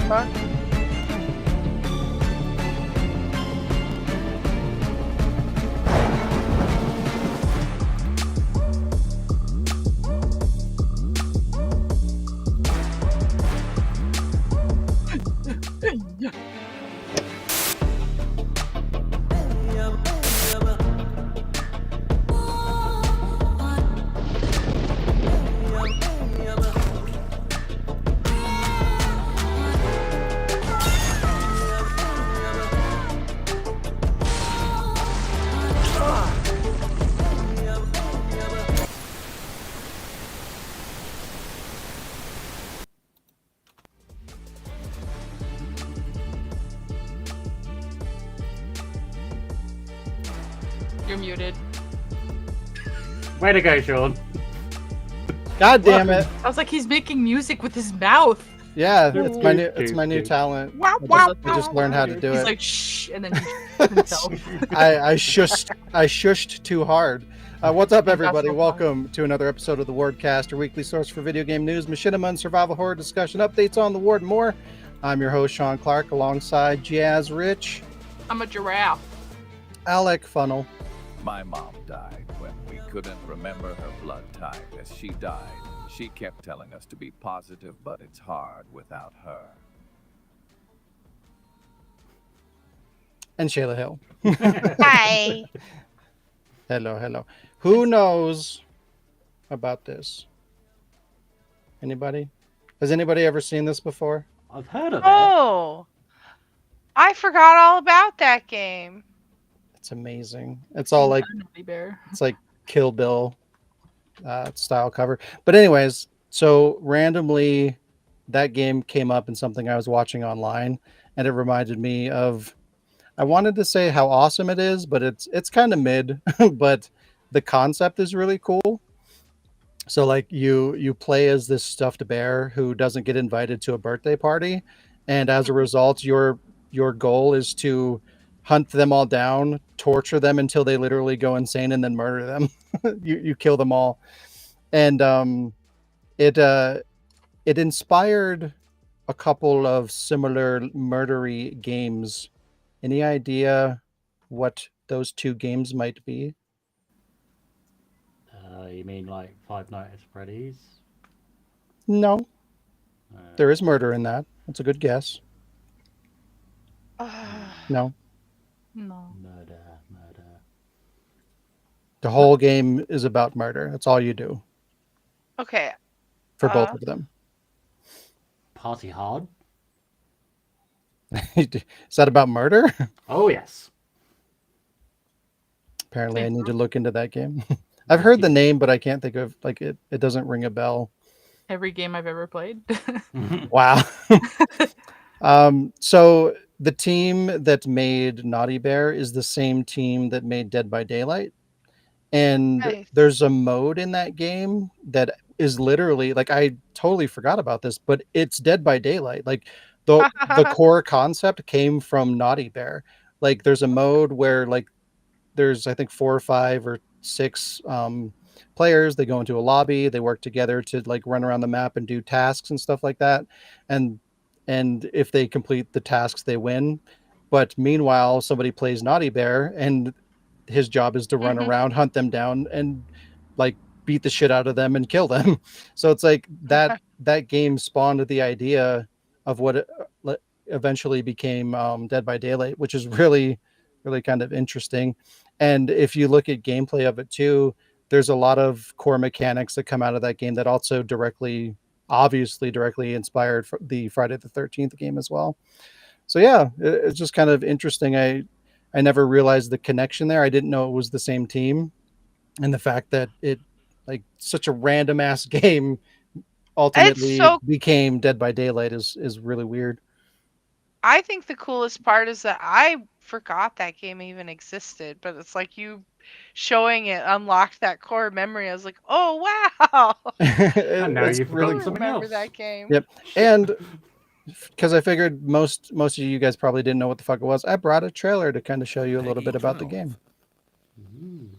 fuck? You're muted. Way to go, Sean. God damn it! I was like, he's making music with his mouth. Yeah, it's my new do. talent. Wow, I just learned how to do He's it. like, shh, and then he shoots himself. I shushed too hard. What's up, everybody? so fun. Welcome to another episode of the Wardcast, your weekly source for video game news, machinima, and survival horror discussion, updates on the Ward, and more. I'm your host, Sean Clark, alongside Jazz Rich, I'm a giraffe. Alec Funnel. My mom died when we couldn't remember her blood type. As she died, she kept telling us to be positive, but it's hard without her. And Shayla Hill. Hi. Hello. Who knows about this? Anybody? Has anybody ever seen this before? I've heard of it. Oh, I forgot all about that game. It's amazing. It's all like Naughty Bear. it's like Kill Bill style cover. But anyways, so randomly that game came up in something I was watching online, and it reminded me of, I wanted to say how awesome it is, but it's kind of mid, but the concept is really cool. So like you play as this stuffed bear who doesn't get invited to a birthday party, and as a result your goal is to hunt them all down, torture them until they literally go insane, and then murder them. you kill them all. And it inspired a couple of similar murdery games. Any idea what those two games might be? You mean like Five Nights at Freddy's? No, there is murder in that. That's a good guess. No, No. Murder. the whole game is about murder. That's all you do Okay. for both of them. Party Hard? Is that about murder? Oh, yes. Apparently I need to look into that game. I've heard the name, but I can't think of, like, it doesn't ring a bell. Every game I've ever played. Wow. So the team that made Naughty Bear is the same team that made Dead by Daylight. And Nice. there's a mode in that game that is literally, like, I totally forgot about this, but it's Dead by Daylight. Like the core concept came from Naughty Bear. Like there's a mode where, like, there's I think 4 or 5 or 6 players. They go into a lobby, they work together to like run around the map and do tasks and stuff like that, and if they complete the tasks they win. But meanwhile somebody plays Naughty Bear, and his job is to run around, hunt them down, and like beat the shit out of them and kill them. So it's like that game spawned the idea of what eventually became Dead by Daylight, which is really kind of interesting. And if you look at gameplay of it too, there's a lot of core mechanics that come out of that game that also obviously directly inspired the Friday the 13th game as well. So yeah, it's just kind of interesting. I never realized the connection there. I didn't know it was the same team, and the fact that it, like, such a random ass game ultimately became Dead by Daylight is really weird. I think the coolest part is that I forgot that game even existed, but it's like you showing it unlocked that core memory. I was like, oh wow. And now It's you've really forgotten something remember else. that game. Yep. And because I figured most of you guys probably didn't know what the fuck it was, I brought a trailer to kind of show you a little bit about the game. Ooh.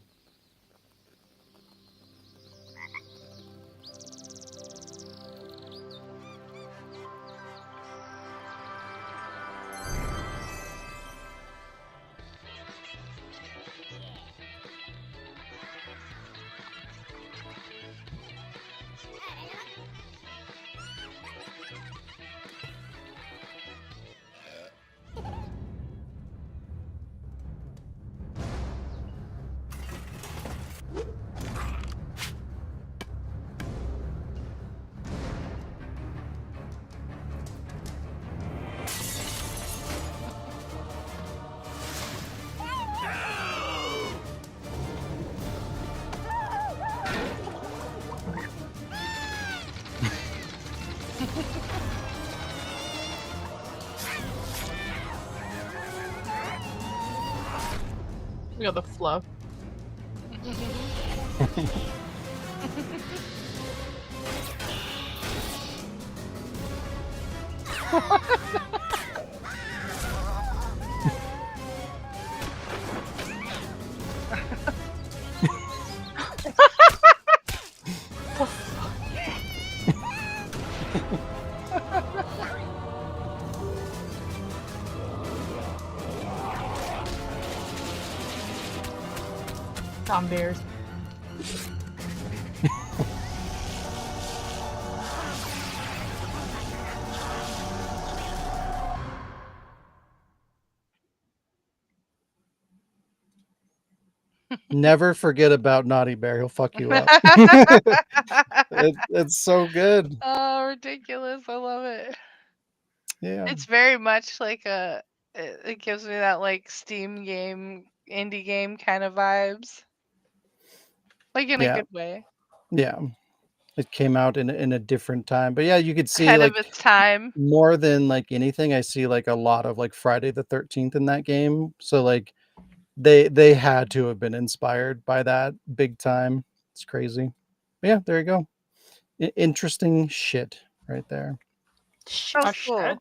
We got the fluff. Tom Bears. Never forget about Naughty Bear. He'll fuck you up. It's so good. Oh, ridiculous. I love it. Yeah. It's very much like it gives me that like Steam game, indie game kind of vibes. Like in a Yeah. good way. Yeah. It came out in a different time. But yeah, you could see Ahead of like its time. more than like anything, I see like a lot of like Friday the 13th in that game. So like they had to have been inspired by that big time. It's crazy. But yeah, there you go. Interesting shit right there. So cool.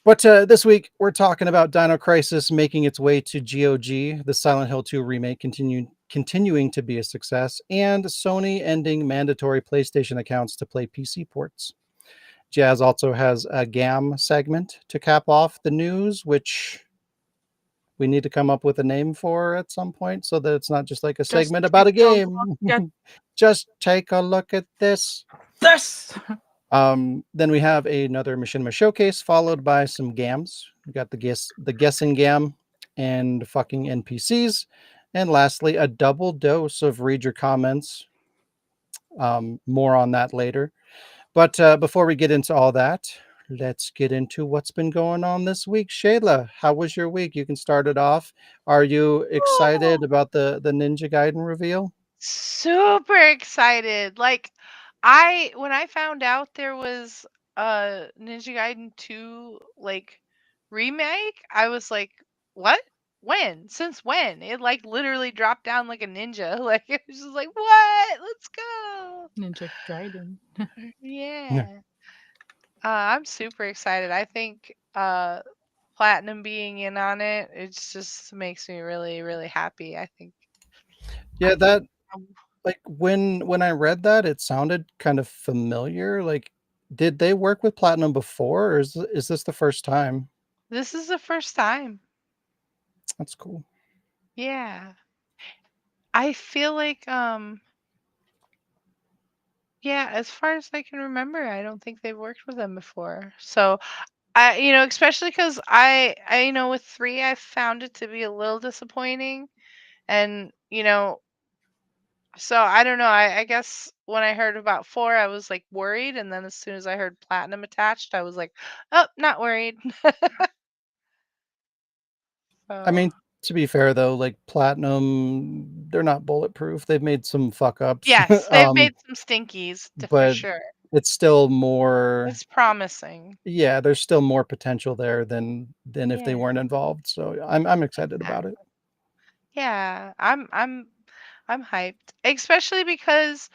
But this week we're talking about Dino Crisis making its way to GOG, the Silent Hill 2 remake continuing to be a success, and Sony ending mandatory PlayStation accounts to play PC ports. Jazz also has a GAM segment to cap off the news, which we need to come up with a name for at some point so that it's not just like a segment about a game. Just take a look at this. Then we have another Machinima showcase followed by some gams. We got the guessing gam and fucking NPCs. And lastly, a double dose of read your comments. More on that later. But before we get into all that, let's get into what's been going on this week. Shayla, how was your week? You can start it off. Are you excited about the Ninja Gaiden reveal? Super excited. Like when I found out there was a Ninja Gaiden 2 like remake, I was like, "What? When? Since when?" It like literally dropped down like a ninja. Like it was just like, "What? Let's go." Ninja Gaiden. Yeah. Yeah. I'm super excited. I think Platinum being in on it, it just makes me really really happy. I think Yeah, I think that like when I read that, it sounded kind of familiar. Like, did they work with Platinum before, or is this the first time? this is the first time. That's cool. Yeah. I feel like yeah, as far as I can remember, I don't think they've worked with them before. So, especially cuz I with 3 I found it to be a little disappointing and, so I don't know. I guess when I heard about 4 I was like worried and then as soon as I heard platinum attached, I was like, "Oh, not worried." I So, mean, to be fair though, like Platinum, they're not bulletproof. They've made some fuck ups. yes, they've made some stinkies for But sure. it's still more, It's promising. yeah, there's still more potential there than if they Yeah. weren't involved. So I'm excited about it. Yeah, I'm hyped, especially because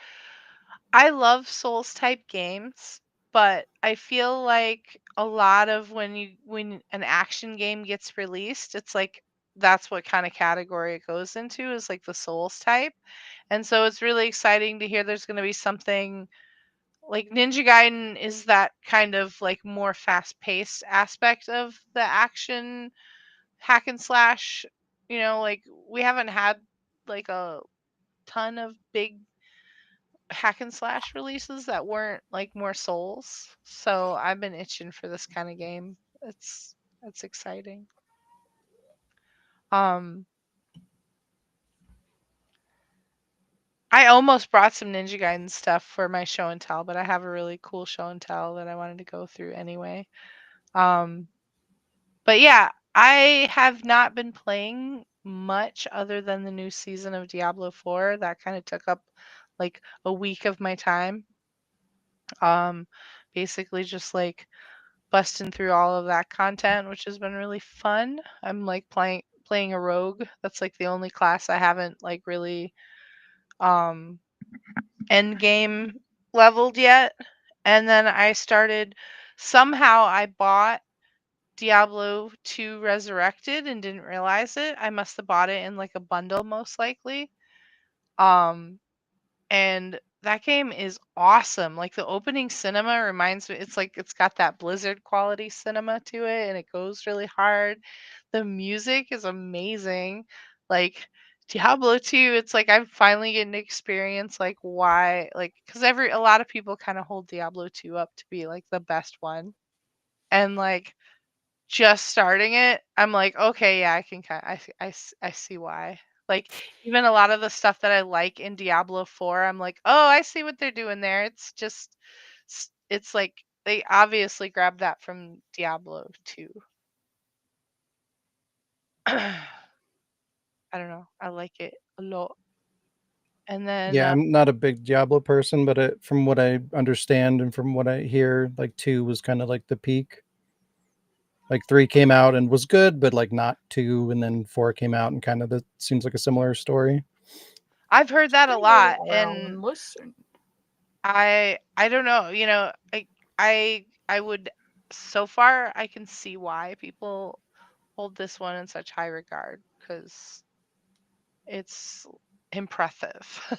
I love Souls type games, but I feel like a lot of when an action game gets released, it's like that's what kind of category it goes into is like the Souls type. And so it's really exciting to hear there's going to be something like Ninja Gaiden is that kind of like more fast-paced aspect of the action hack and slash, like we haven't had like a ton of big hack and slash releases that weren't like more souls. So I've been itching for this kind of game. It's exciting. Um I almost brought some Ninja Gaiden stuff for my show and tell, but I have a really cool show and tell that I wanted to go through anyway. Um But yeah, I have not been playing much other than the new season of Diablo 4. That kind of took up like a week of my time. Um, Basically just like busting through all of that content, which has been really fun. I'm like playing a rogue. That's like the only class I haven't like really end game leveled yet. And then I started somehow I bought Diablo 2 Resurrected and didn't realize it. I must have bought it in like a bundle most likely. Um and that game is awesome. Like the opening cinema reminds me it's like it's got that Blizzard quality cinema to it and it goes really hard. The music is amazing. Like Diablo 2, it's like I'm finally getting to experience like why like cuz a lot of people kind of hold Diablo 2 up to be like the best one. And like just starting it, I'm like, okay, yeah, I can kind I see why. Like even a lot of the stuff that I like in Diablo 4, I'm like, oh, I see what they're doing there. It's just it's like they obviously grabbed that from Diablo 2. I don't know. I like it a lot. And then Yeah, I'm not a big Diablo person, but from what I understand and from what I hear, like 2 was kind of like the peak. Like 3 came out and was good, but like not 2, and then 4 came out and kind of seems like a similar story. I've heard that a Stay lot, around, and listen. I don't know. I would so far I can see why people hold this one in such high regard because it's impressive.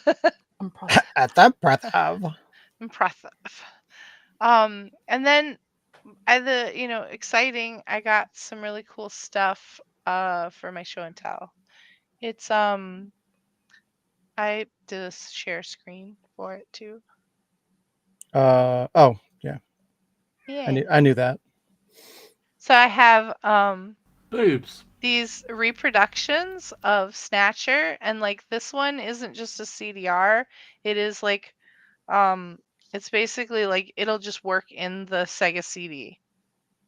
Impressive. At that breath of. Impressive. And then exciting, I got some really cool stuff for my show and tell. It's I did a share screen for it too. Oh yeah, Yeah. I knew that. So I have Boobs. these reproductions of Snatcher, and like this one isn't just a CDR. It is like it's basically like it'll just work in the Sega CD.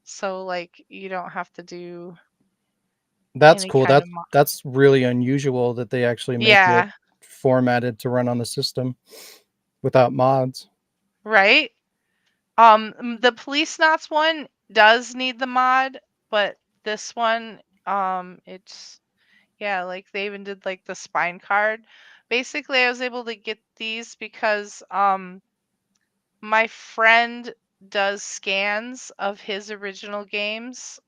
So like you don't have to do That's any cool. kind of That's really unusual that they actually make it yeah, formatted to run on the system without mods. right? The Police Knots one does need the mod, but this one it's yeah, like they even did like the spine card. Basically, I was able to get these because my friend does scans of his original games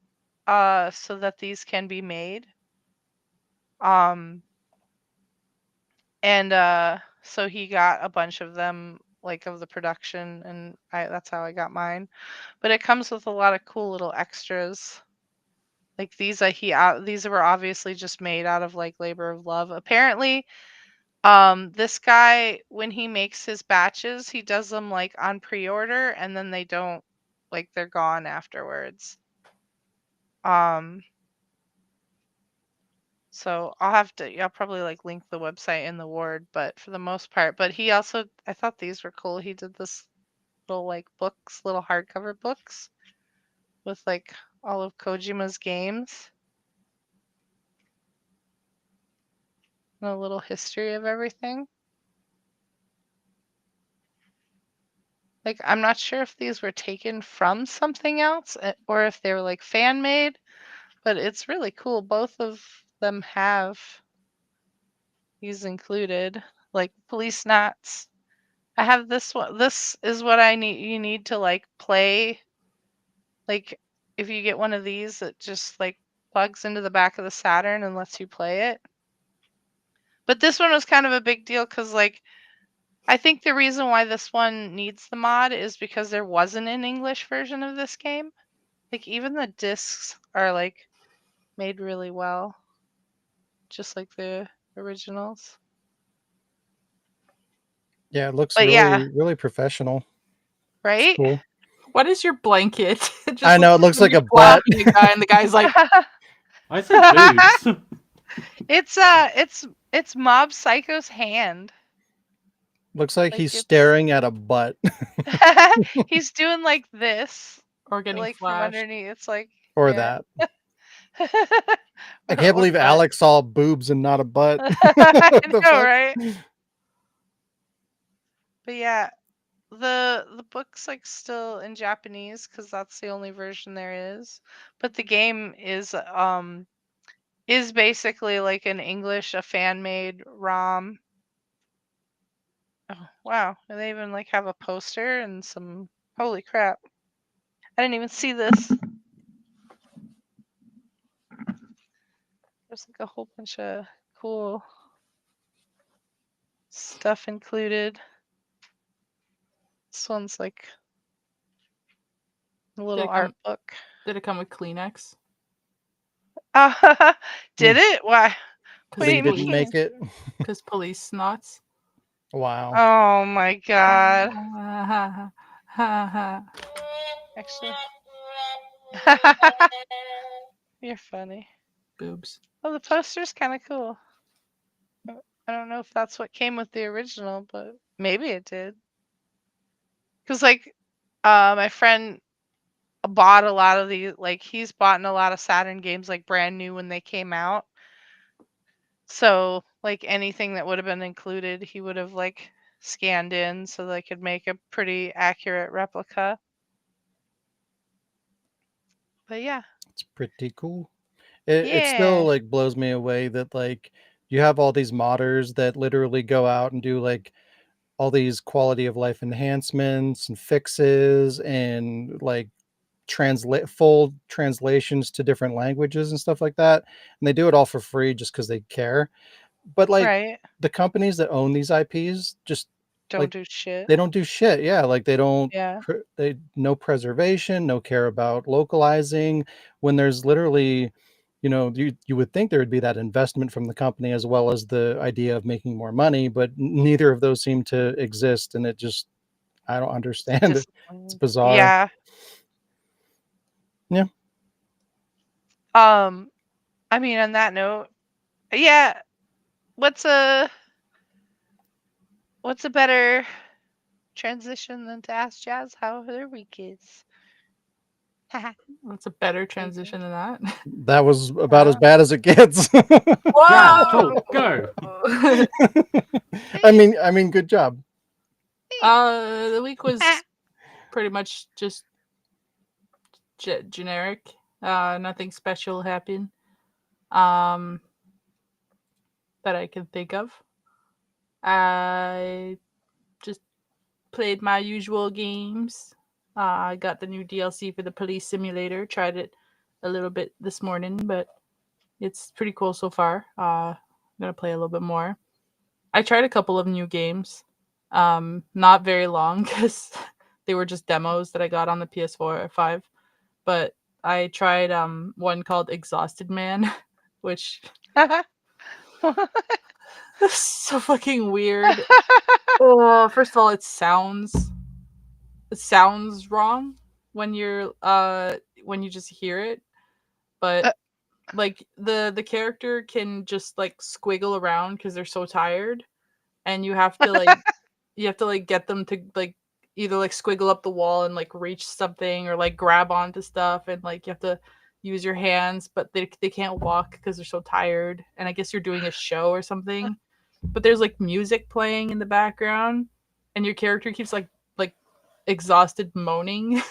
so that these can be made. And so he got a bunch of them like of the production and that's how I got mine. But it comes with a lot of cool little extras. Like these were obviously just made out of like labor of love. Apparently, this guy when he makes his batches, he does them like on pre-order and then they don't like they're gone afterwards. So I'll probably like link the website in the ward, but for the most part, but he also I thought these were cool. He did this little like books, little hardcover books with like all of Kojima's games. And a little history of everything. Like I'm not sure if these were taken from something else or if they were like fan made, but it's really cool. Both of them have these included, like Police Knots. I have this one. This is what I need. You need to like play. Like if you get one of these, it just like plugs into the back of the Saturn and lets you play it. But this one was kind of a big deal because like I think the reason why this one needs the mod is because there wasn't an English version of this game. Like even the discs are like made really well, just like the originals. Yeah, it looks But yeah, really professional. It's right? cool. What is your blanket? It just I know, it looks like you're a butt. slapping a guy, and the guy's like, I said boobs. It's Mob Psycho's hand. Looks like Like he's it's staring at a butt. he's doing like this, or getting like from flashed. underneath. It's like Or yeah. that. I can't Or believe butt. Alex saw boobs and not a butt. I What the know, fuck? right? But yeah, the book's like still in Japanese because that's the only version there is. But the game is is basically like an English, a fan-made ROM. Oh, wow. And they even like have a poster and some. Holy crap. I didn't even see this. There's like a whole bunch of cool stuff included. This one's like a little art book. Did it come with Kleenex? Did it? Why? What do Lee you didn't mean? make it. Because police snots. Wow. Oh my god. Actually. You're funny. Boobs. Well, the poster's kind of cool. I don't know if that's what came with the original, but maybe it did. Because, like, my friend bought a lot of these, like, he's bought in a lot of Saturn games, like, brand new when they came out. So, like, anything that would have been included, he would have, like, scanned in so they could make a pretty accurate replica. But yeah. It's pretty cool. It still Yeah. like blows me away that like you have all these modders that literally go out and do like all these quality of life enhancements and fixes and like translate full translations to different languages and stuff like that, and they do it all for free just because they care. But like Right. the companies that own these IPs just Don't like do shit. they don't do shit. Yeah, like they don't Yeah. they no preservation, no care about localizing when there's literally, you would think there would be that investment from the company as well as the idea of making more money, but neither of those seem to exist, and it just I don't understand it. It's Disappointing. bizarre. Yeah. Yeah. I mean, on that note, yeah, what's a better transition than to ask Jazz how their week is? What's a better transition than that? That was about as bad as it gets. Jazz, Whoa! go. I mean, good job. The week was pretty much just generic. Nothing special happened. That I can think of. I just played my usual games. I got the new DLC for the police simulator. Tried it a little bit this morning, but it's pretty cool so far. I'm gonna play a little bit more. I tried a couple of new games. Not very long because they were just demos that I got on the PS4 or 5. But I tried one called Exhausted Man, which is so fucking weird. Oh, first of all, it sounds wrong when you just hear it, but like the character can just like squiggle around because they're so tired, and you have to like get them to like either like squiggle up the wall and like reach something or like grab onto stuff, and like you have to use your hands, but they can't walk because they're so tired, and I guess you're doing a show or something, but there's like music playing in the background and your character keeps like exhausted moaning.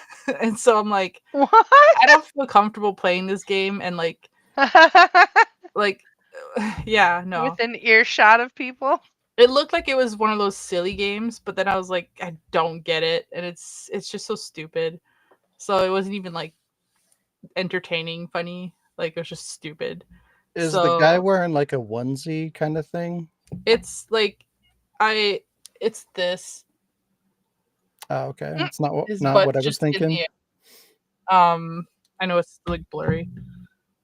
And so I'm like, What? I don't feel comfortable playing this game, and like yeah, no. Within earshot of people? It looked like it was one of those silly games, but then I was like, I don't get it, and it's just so stupid. So it wasn't even like entertaining, funny. Like it was just stupid. Is the guy So wearing like a onesie kind of thing? it's like it's this. Oh, okay. It's not His not what butt's I was just in thinking. the air. I know it's like blurry.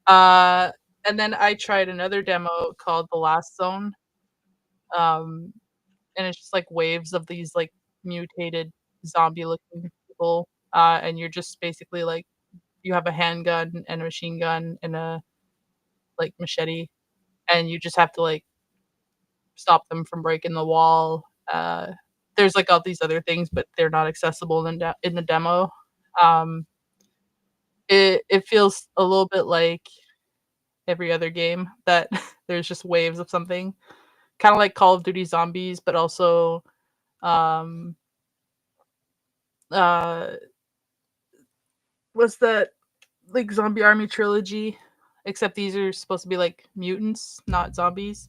And then I tried another demo called The Last Zone. And it's just like waves of these like mutated zombie looking people. And you're just basically like you have a handgun and a machine gun and a like machete, and you just have to like stop them from breaking the wall. There's like all these other things, but they're not accessible in the demo. Um, it feels a little bit like every other game that there's just waves of something, kind of like Call of Duty Zombies, but also um, uh, what's that like Zombie Army trilogy? except these are supposed to be like mutants, not zombies.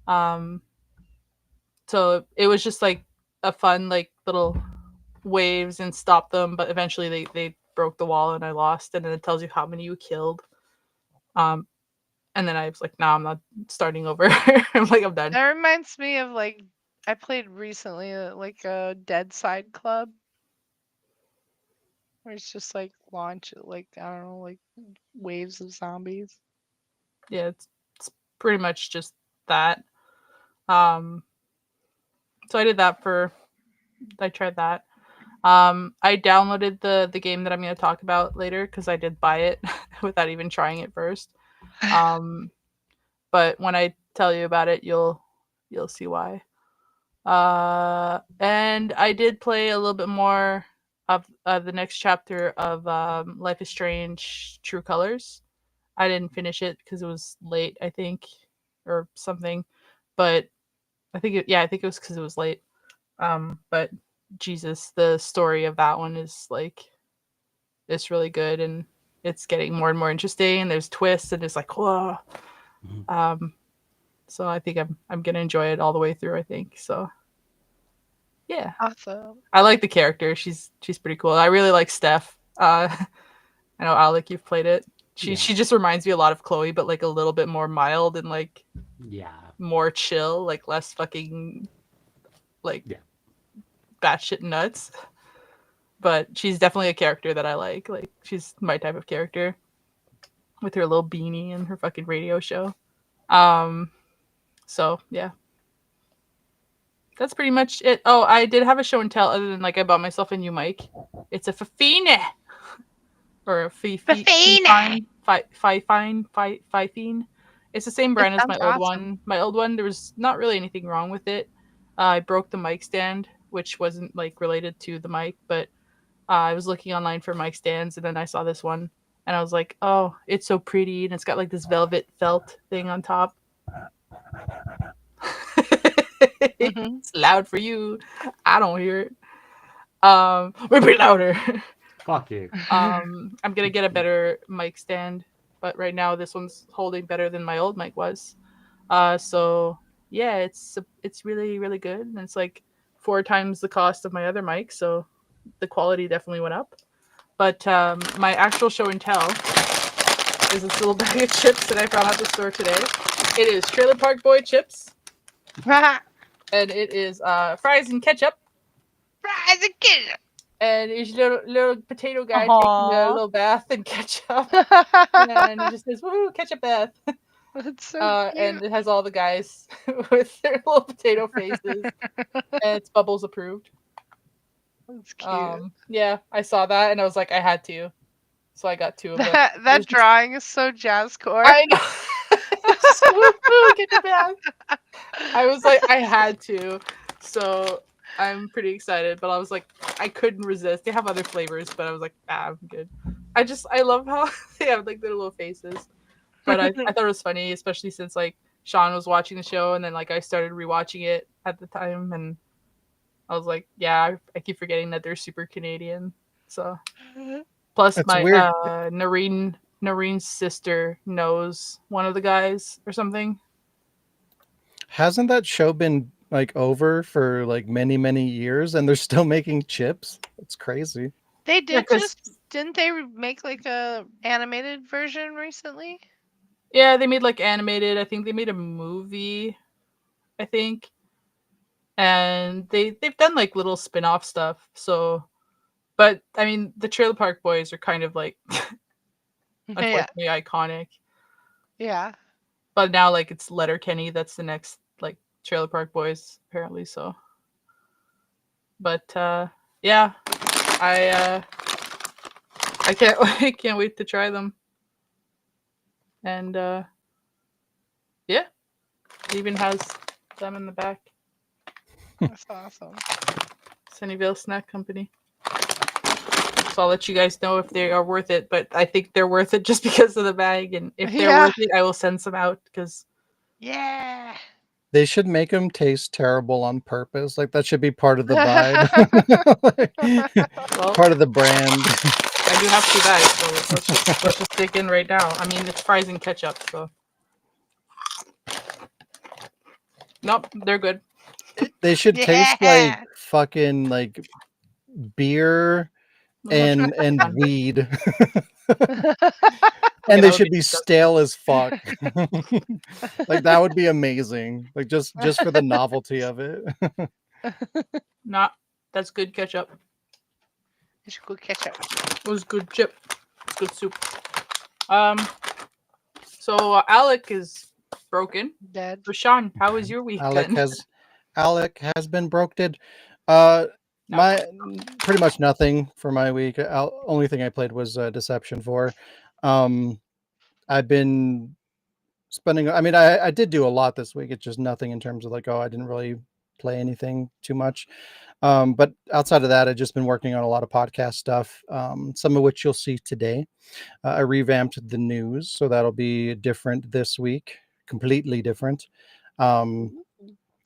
So it was just like a fun like little waves and stop them, but eventually they broke the wall and I lost, and then it tells you how many you killed. And then I was like, nah, I'm not starting over. I'm like, I'm done. That reminds me of like I played recently like a Dead Side Club, where it's just like launch like I don't know like waves of zombies. Yeah, it's pretty much just that. So I did that I tried that. I downloaded the game that I'm going to talk about later because I did buy it without even trying it first. But when I tell you about it, you'll see why. And I did play a little bit more of the next chapter of Life is Strange: True Colors. I didn't finish it because it was late, I think, or something. But I think it was because it was late. But Jesus, the story of that one is like, it's really good, and it's getting more and more interesting. And there's twists, and it's like, whoa. So I think I'm gonna enjoy it all the way through. I think so. Yeah, Awesome. I like the character. She's pretty cool. I really like Steph. I know Alec, you've played it. She just reminds me a lot of Chloe, but like a little bit more mild and like more chill, like less fucking like batshit nuts. But she's definitely a character that I like. Like she's my type of character with her little beanie and her fucking radio show. So yeah. That's pretty much it. Oh, I did have a show and tell other than like I bought myself a new mic. It's a Fifine. Or a Fifine. It's the same brand as my old one. My old one, there was not really anything wrong with it. I broke the mic stand, which wasn't like related to the mic, but I was looking online for mic stands, and then I saw this one, and I was like, oh, it's so pretty, and it's got like this velvet felt thing on top. It's loud for you. I don't hear it. Maybe louder. Fuck you. I'm gonna get a better mic stand, but right now this one's holding better than my old mic was. So yeah, it's really really good, and it's like 4 times the cost of my other mic, so the quality definitely went up. But my actual show and tell is this little bag of chips that I found at the store today. It is Trailer Park Boy chips. And it is fries and ketchup. Fries and ketchup. And it's little potato guy taking a little bath in ketchup. And it just says, woohoo, ketchup bath. That's so cute. And it has all the guys with their little potato faces. And it's Bubbles approved. That's cute. Yeah, I saw that and I was like, I had to. So I got 2 of them. That drawing is so jazzcore. I know. Just, woo, ketchup bath. I was like, I had to. So I'm pretty excited, but I was like, I couldn't resist. They have other flavors, but I was like, I'm good. I love how they have like their little faces. But I thought it was funny, especially since like Sean was watching the show, and then like I started rewatching it at the time, and I was like, yeah, I keep forgetting that they're super Canadian. So plus That's my weird. Noreen's sister knows one of the guys or something. Hasn't that show been like over for like many years, and they're still making chips? That's crazy. They did Yeah, 'cause- didn't they make like a animated version recently? Yeah, they made like animated. I think they made a movie. I think, and they've done like little spin-off stuff. So, but I mean, the Trailer Park Boys are kind of like unfortunately iconic. Yeah. But now like it's Letterkenny that's the next like Trailer Park Boys apparently. So, but yeah, I can't wait to try them. And yeah, it even has them in the back. That's awesome. Sunnyvale Snack Company. So I'll let you guys know if they are worth it, but I think they're worth it just because of the bag. And if they're worth it, I will send some out because They should make them taste terrible on purpose. Like that should be part of the vibe. well, part of the brand. I do have 2 bags, so let's just dig in right now. I mean, it's fries and ketchup, so. Nope, they're good. They should taste like Yeah. fucking like beer Much and fun. weed. Yeah, And that they would be should be disgusting. stale as fuck. Like that would be amazing. Like just for the novelty of it. Not. That's good ketchup. It's good ketchup. It was good chip. It's good soup. So Alec is broken. Dead. So Sean, how was your week Alec then? has been broken. No. My pretty much nothing for my week. Only thing I played was Deception 4. I've been spending. I mean, I did do a lot this week. It's just nothing in terms of like, oh, I didn't really play anything too much. But outside of that, I've just been working on a lot of podcast stuff. Some of which you'll see today. I revamped the news, so that'll be different this week. Completely different.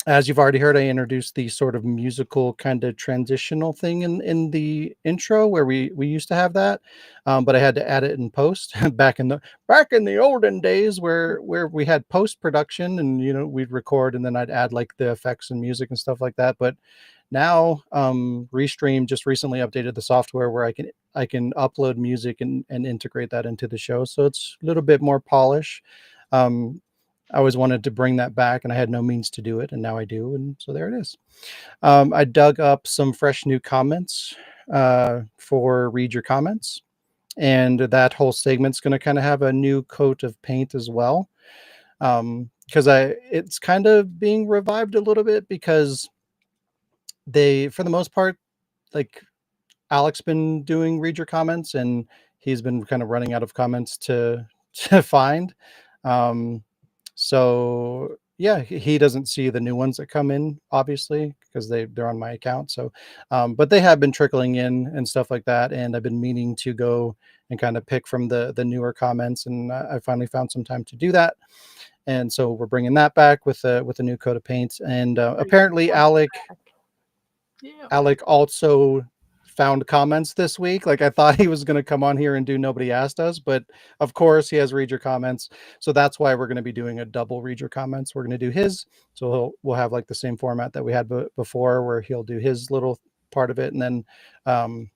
As you've already heard, I introduced the sort of musical kind of transitional thing in the intro where we used to have that, but I had to add it in post back in the olden days where we had post production and we'd record and then I'd add like the effects and music and stuff like that. But now Restream just recently updated the software where I can upload music and integrate that into the show, so it's a little bit more polish. I always wanted to bring that back and I had no means to do it, and now I do, and so there it is. I dug up some fresh new comments for Read Your Comments, and that whole segment's going to kind of have a new coat of paint as well, because it's kind of being revived a little bit because they, for the most part, like Alec's been doing Read Your Comments and he's been kind of running out of comments to find. So yeah, he doesn't see the new ones that come in, obviously, because they're on my account. So, but they have been trickling in and stuff like that. And I've been meaning to go and kind of pick from the newer comments, and I finally found some time to do that. And so we're bringing that back with a new coat of paint. And apparently, Alec also found comments this week. Like I thought he was going to come on here and do Nobody Asked Us, but of course he has Read Your Comments, so that's why we're going to be doing a double Read Your Comments. We're going to do his, so we'll have like the same format that we had before, where he'll do his little part of it, and then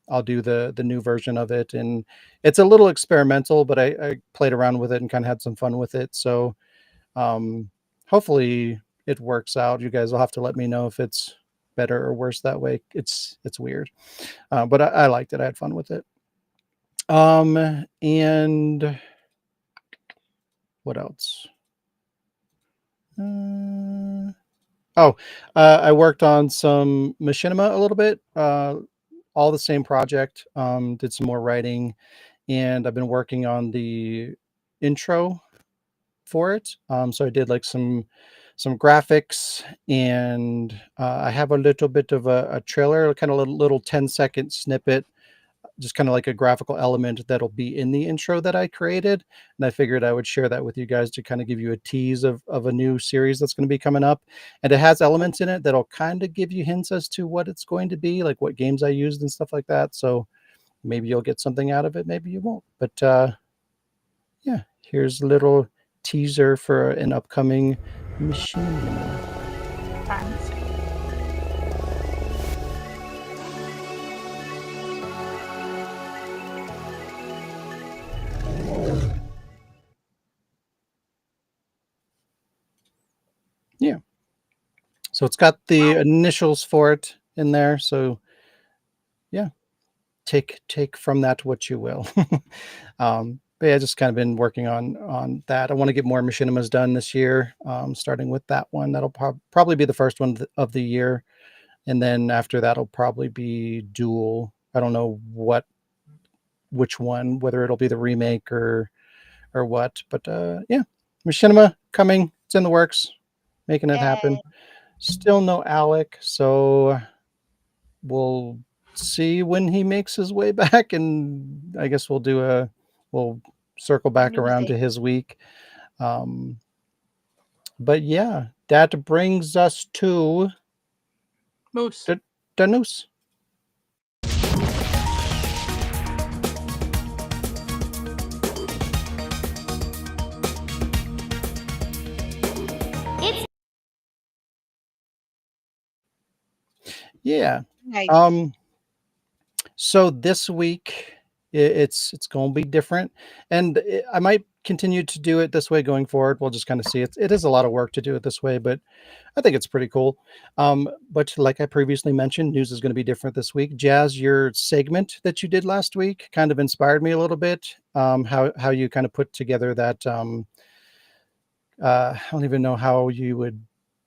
I'll do the new version of it. And it's a little experimental, but I played around with it and kind of had some fun with it, so hopefully it works out. You guys will have to let me know if it's better or worse that way. It's weird, but I liked it. I had fun with it. And what else? I worked on some machinima a little bit. All the same project. Did some more writing, and I've been working on the intro for it. So I did like some graphics, and I have a little bit of a trailer, kind of a little 10-second snippet, just kind of like a graphical element that'll be in the intro that I created. And I figured I would share that with you guys to kind of give you a tease of a new series that's going to be coming up. And it has elements in it that'll kind of give you hints as to what it's going to be, like what games I used and stuff like that. So maybe you'll get something out of it, maybe you won't. But yeah, here's a little teaser for an upcoming machine. Thanks. Yeah. So it's got the initials for it in there. So yeah, take from that what you will. But yeah, just kind of been working on that. I want to get more machinimas done this year, starting with that one. That'll probably be the first one of the year. And then after that'll probably be Duel. I don't know which one, whether it'll be the remake or what. But yeah, machinima coming. It's in the works, making it happen. Still no Alec, so we'll see when he makes his way back, and I guess we'll circle back around to his week. But yeah, that brings us to Moose. the news. Yeah. Nice. So this week it's going to be different, and I might continue to do it this way going forward. We'll just kind of see. It is a lot of work to do it this way, but I think it's pretty cool. But like I previously mentioned, news is going to be different this week. Jazz, your segment that you did last week kind of inspired me a little bit. How you kind of put together that I don't even know how you would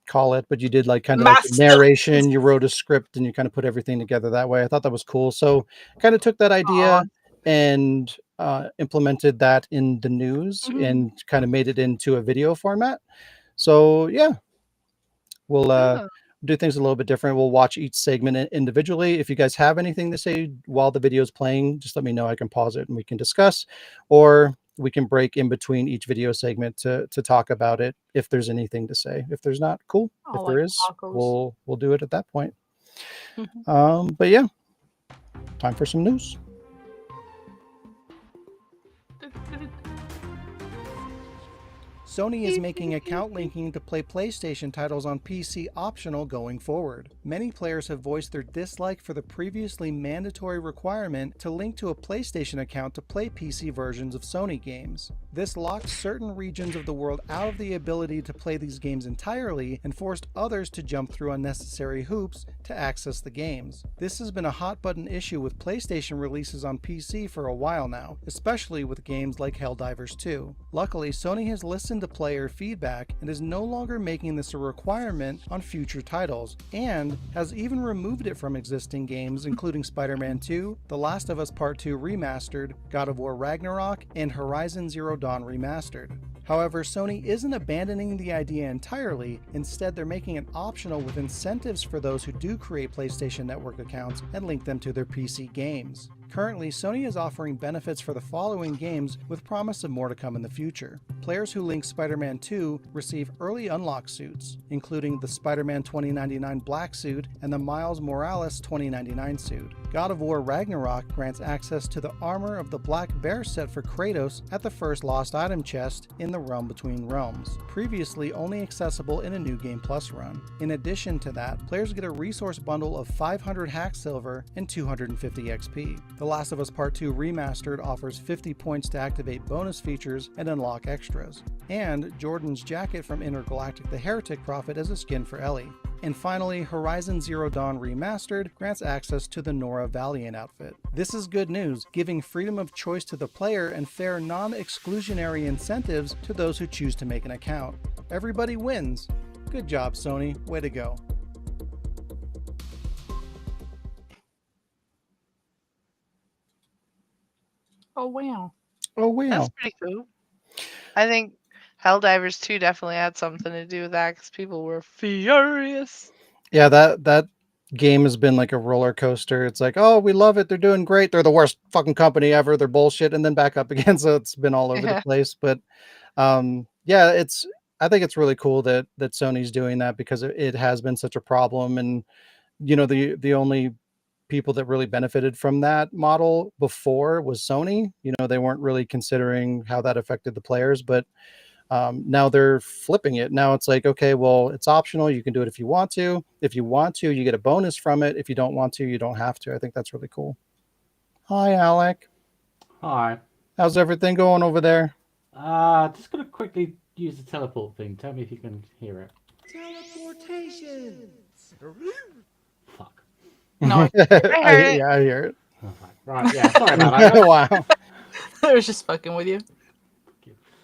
call it, but you did like kind of like a Masterpiece. narration. You wrote a script and you kind of put everything together that way. I thought that was cool. So kind of took that idea Aw. and implemented that in the news Mhm. and kind of made it into a video format. So yeah, we'll Oh. do things a little bit different. We'll watch each segment individually. If you guys have anything to say while the video is playing, just let me know. I can pause it and we can discuss, or we can break in between each video segment to talk about it if there's anything to say. If there's not, cool. I If like there is, tacos. we'll do it at that point. Mhm. But yeah, time for some news. Sony is making account linking to play PlayStation titles on PC optional going forward. Many players have voiced their dislike for the previously mandatory requirement to link to a PlayStation account to play PC versions of Sony games. This locked certain regions of the world out of the ability to play these games entirely and forced others to jump through unnecessary hoops to access the games. This has been a hot button issue with PlayStation releases on PC for a while now, especially with games like Helldivers 2. Luckily, Sony has listened to player feedback and is no longer making this a requirement on future titles, and has even removed it from existing games including Spider-Man 2, The Last of Us Part 2 Remastered, God of War Ragnarok, and Horizon Zero Dawn Remastered. However, Sony isn't abandoning the idea entirely. Instead, they're making it optional with incentives for those who do create PlayStation Network accounts and link them to their PC games. Currently, Sony is offering benefits for the following games with promise of more to come in the future. Players who link Spider-Man 2 receive early unlock suits, including the Spider-Man 2099 Black suit and the Miles Morales 2099 suit. God of War Ragnarok grants access to the Armor of the Black Bear set for Kratos at the first lost item chest in the Realm Between Realms, previously only accessible in a New Game Plus run. In addition to that, players get a resource bundle of 500 hack silver and 250 XP. The Last of Us Part 2 Remastered offers 50 points to activate bonus features and unlock extras. And Jordan's jacket from Intergalactic the Heretic Prophet as a skin for Ellie. And finally, Horizon Zero Dawn Remastered grants access to the Nora Valiant outfit. This is good news, giving freedom of choice to the player and fair non-exclusionary incentives to those who choose to make an account. Everybody wins. Good job, Sony. Way to go. Oh wow. Oh, wow. That's pretty cool. I think Helldivers 2 definitely had something to do with that because people were furious. Yeah, that game has been like a roller coaster. It's like, oh, we love it. They're doing great. They're the worst fucking company ever. They're bullshit, and then back up again. So it's been all over the Yeah. place. But yeah, I think it's really cool that Sony's doing that because it has been such a problem. And the only people that really benefited from that model before was Sony. They weren't really considering how that affected the players, but now they're flipping it. Now it's like, okay, well, it's optional. You can do it if you want to. If you want to, you get a bonus from it. If you don't want to, you don't have to. I think that's really cool. Hi, Alec. Hi. How's everything going over there? Just gonna quickly use the teleport thing. Tell me if you can hear it. Teleportation. Fuck. No, I heard it. Yeah, I hear it. Oh, fuck. Right, yeah, sorry about that. guys. Wow. I was just fucking with you.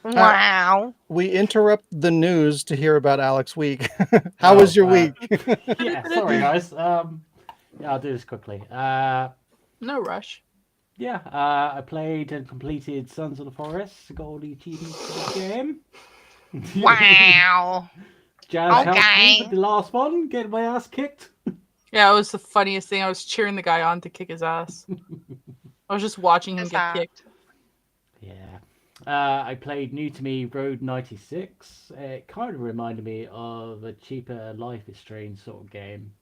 Wow. We interrupt the news to hear about Alec's week. How was your week? Yeah, sorry guys. Yeah, I'll do this quickly. No rush. Yeah, I played and completed Sons of the Forest. Got all the achievements for the game. Wow. Jazz helped me Okay. with the last one, getting my ass kicked. Yeah, it was the funniest thing. I was cheering the guy on to kick his ass. I was just watching him Is get that- kicked. Yeah. I played New to Me Road 96. It kind of reminded me of a cheaper Life is Strange sort of game.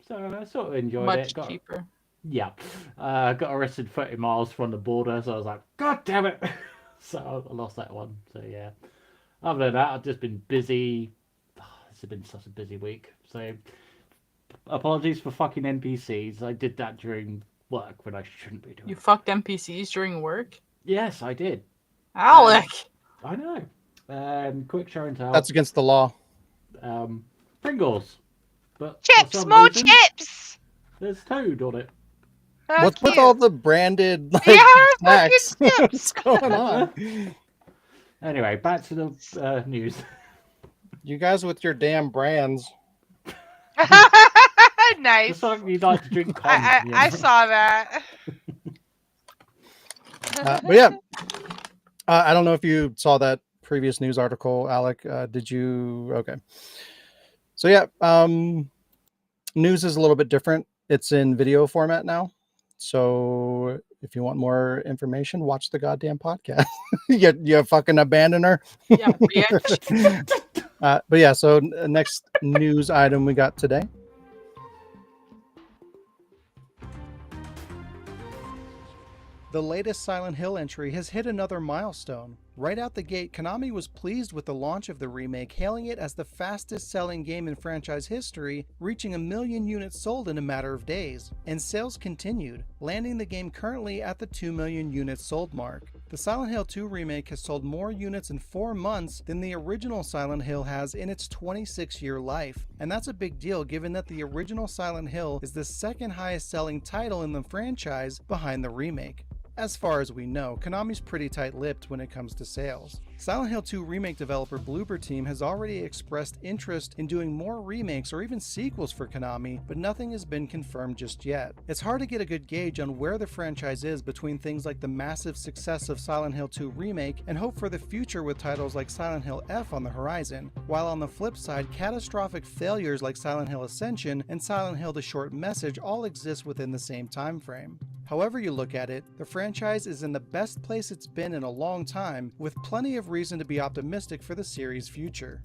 So I sort of enjoyed Much it. cheaper. Yeah. Got arrested 30 miles from the border, so I was like, God damn it! So I lost that one. So yeah. Other than that, I've just been busy. It's been such a busy week. So apologies for fucking NPCs. I did that during work when I shouldn't be doing You it. fucked NPCs during work? Yes, I did. Alec! I know. Quick show and tell. That's against the law. Pringles. But for Chips, some more reason, chips. there's Toad on it. Oh, What's with cute. all the branded like Yeah, fucking snacks? What's chips. going on? Anyway, back to the news. You guys with your damn brands. Nice. Just like you'd like to drink conch. I saw that. But yeah, I don't know if you saw that previous news article, Alec. Did you? Okay. So yeah, news is a little bit different. It's in video format now. So if you want more information, watch the goddamn podcast. you fucking abandon her. Yeah, bitch. But yeah, so next news item we got today. The latest Silent Hill entry has hit another milestone. Right out the gate, Konami was pleased with the launch of the remake, hailing it as the fastest selling game in franchise history, reaching 1 million units sold in a matter of days. And sales continued, landing the game currently at the 2 million units sold mark. The Silent Hill 2 remake has sold more units in 4 months than the original Silent Hill has in its 26-year life. And that's a big deal given that the original Silent Hill is the second highest selling title in the franchise behind the remake. As far as we know, Konami's pretty tight-lipped when it comes to sales. Silent Hill 2 remake developer Bloober Team has already expressed interest in doing more remakes or even sequels for Konami, but nothing has been confirmed just yet. It's hard to get a good gauge on where the franchise is between things like the massive success of Silent Hill 2 remake and hope for the future with titles like Silent Hill F on the horizon, while on the flip side, catastrophic failures like Silent Hill Ascension and Silent Hill The Short Message all exist within the same time frame. However you look at it, the franchise is in the best place it's been in a long time, with plenty of reason to be optimistic for the series' future.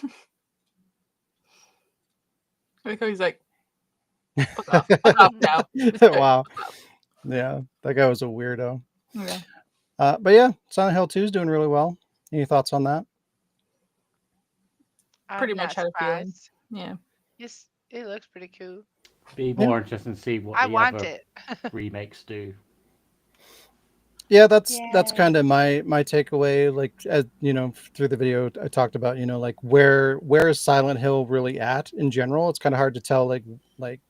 I like how he's like, fuck off now. Wow. Yeah, that guy was a weirdo. Okay. But yeah, Silent Hill 2 is doing really well. Any thoughts on that? Pretty I'm much not had a feeling. surprised. Yeah. Yes, it looks pretty cool. Be more interesting to see what I the want other it. remakes do. Yeah, that's Yeah. kind of my takeaway. Like, as you know, through the video, I talked about, you know, like where is Silent Hill really at in general? It's kind of hard to tell. Like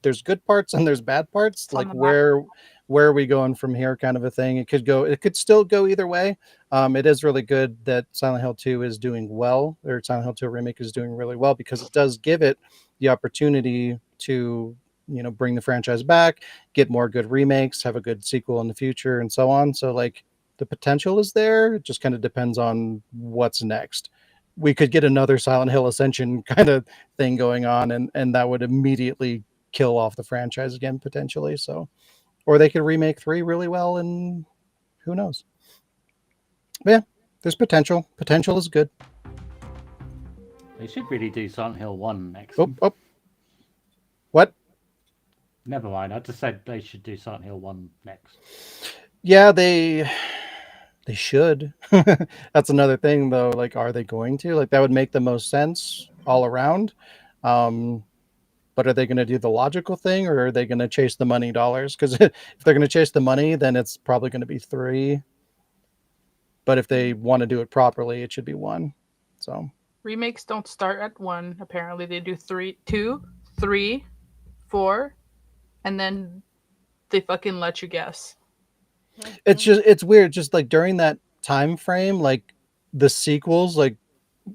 there's good parts and there's bad parts. It's on Like the map. where are we going from here, kind of a thing. It could still go either way. It is really good that Silent Hill 2 is doing well, or Silent Hill 2 remake is doing really well, because it does give it the opportunity to, you know, bring the franchise back, get more good remakes, have a good sequel in the future, and so on. So like the potential is there. It just kind of depends on what's next. We could get another Silent Hill Ascension kind of thing going on, and that would immediately kill off the franchise again, potentially. So, or they could remake 3 really well, and who knows. But yeah, there's potential. Potential is good. They should really do Silent Hill 1 next. Oh. What? Never mind. I just said they should do Silent Hill 1 next. Yeah, they should. That's another thing, though. Like, are they going to? Like, that would make the most sense all around. But are they going to do the logical thing, or are they going to chase the money dollars? Because if they're going to chase the money, then it's probably going to be 3. But if they want to do it properly, it should be 1. So Remakes don't start at 1. Apparently, they do 2, 3, 4, and then they fucking let you guess. it's weird. Just like during that time frame, like the sequels, like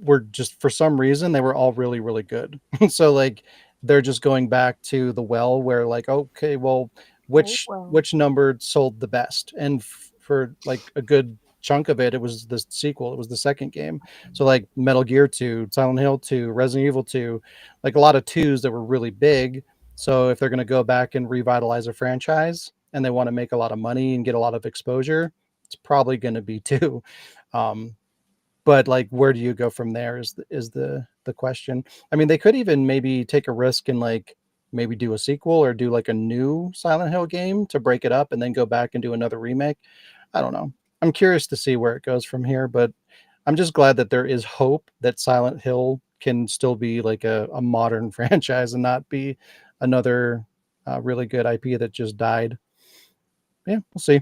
were just, for some reason, they were all really, really good. So like they're just going back to the well where, like, okay, well, which number sold the best? And for like a good chunk of it, it was the sequel. It was the second game. So like Metal Gear 2, Silent Hill 2, Resident Evil 2, like a lot of 2s that were really big. So if they're going to go back and revitalize a franchise and they want to make a lot of money and get a lot of exposure, it's probably going to be 2. But like, where do you go from there is the question. I mean, they could even maybe take a risk and like maybe do a sequel or do like a new Silent Hill game to break it up and then go back and do another remake. I don't know. I'm curious to see where it goes from here, but I'm just glad that there is hope that Silent Hill can still be like a modern franchise and not be another really good IP that just died. Yeah, we'll see.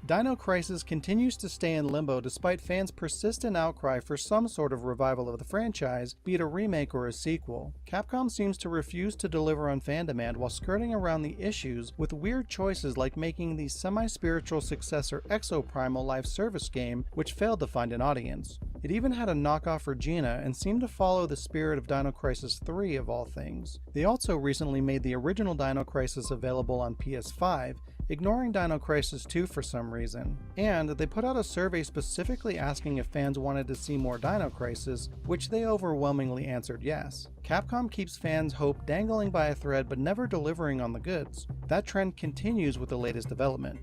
Dino Crisis continues to stay in limbo despite fans' persistent outcry for some sort of revival of the franchise, be it a remake or a sequel. Capcom seems to refuse to deliver on fan demand while skirting around the issues with weird choices like making the semi-spiritual successor Exoprimal live service game, which failed to find an audience. It even had a knockoff Regina and seemed to follow the spirit of Dino Crisis 3 of all things. They also recently made the original Dino Crisis available on PS5, ignoring Dino Crisis 2 for some reason. And they put out a survey specifically asking if fans wanted to see more Dino Crisis, which they overwhelmingly answered yes. Capcom keeps fans' hope dangling by a thread but never delivering on the goods. That trend continues with the latest development.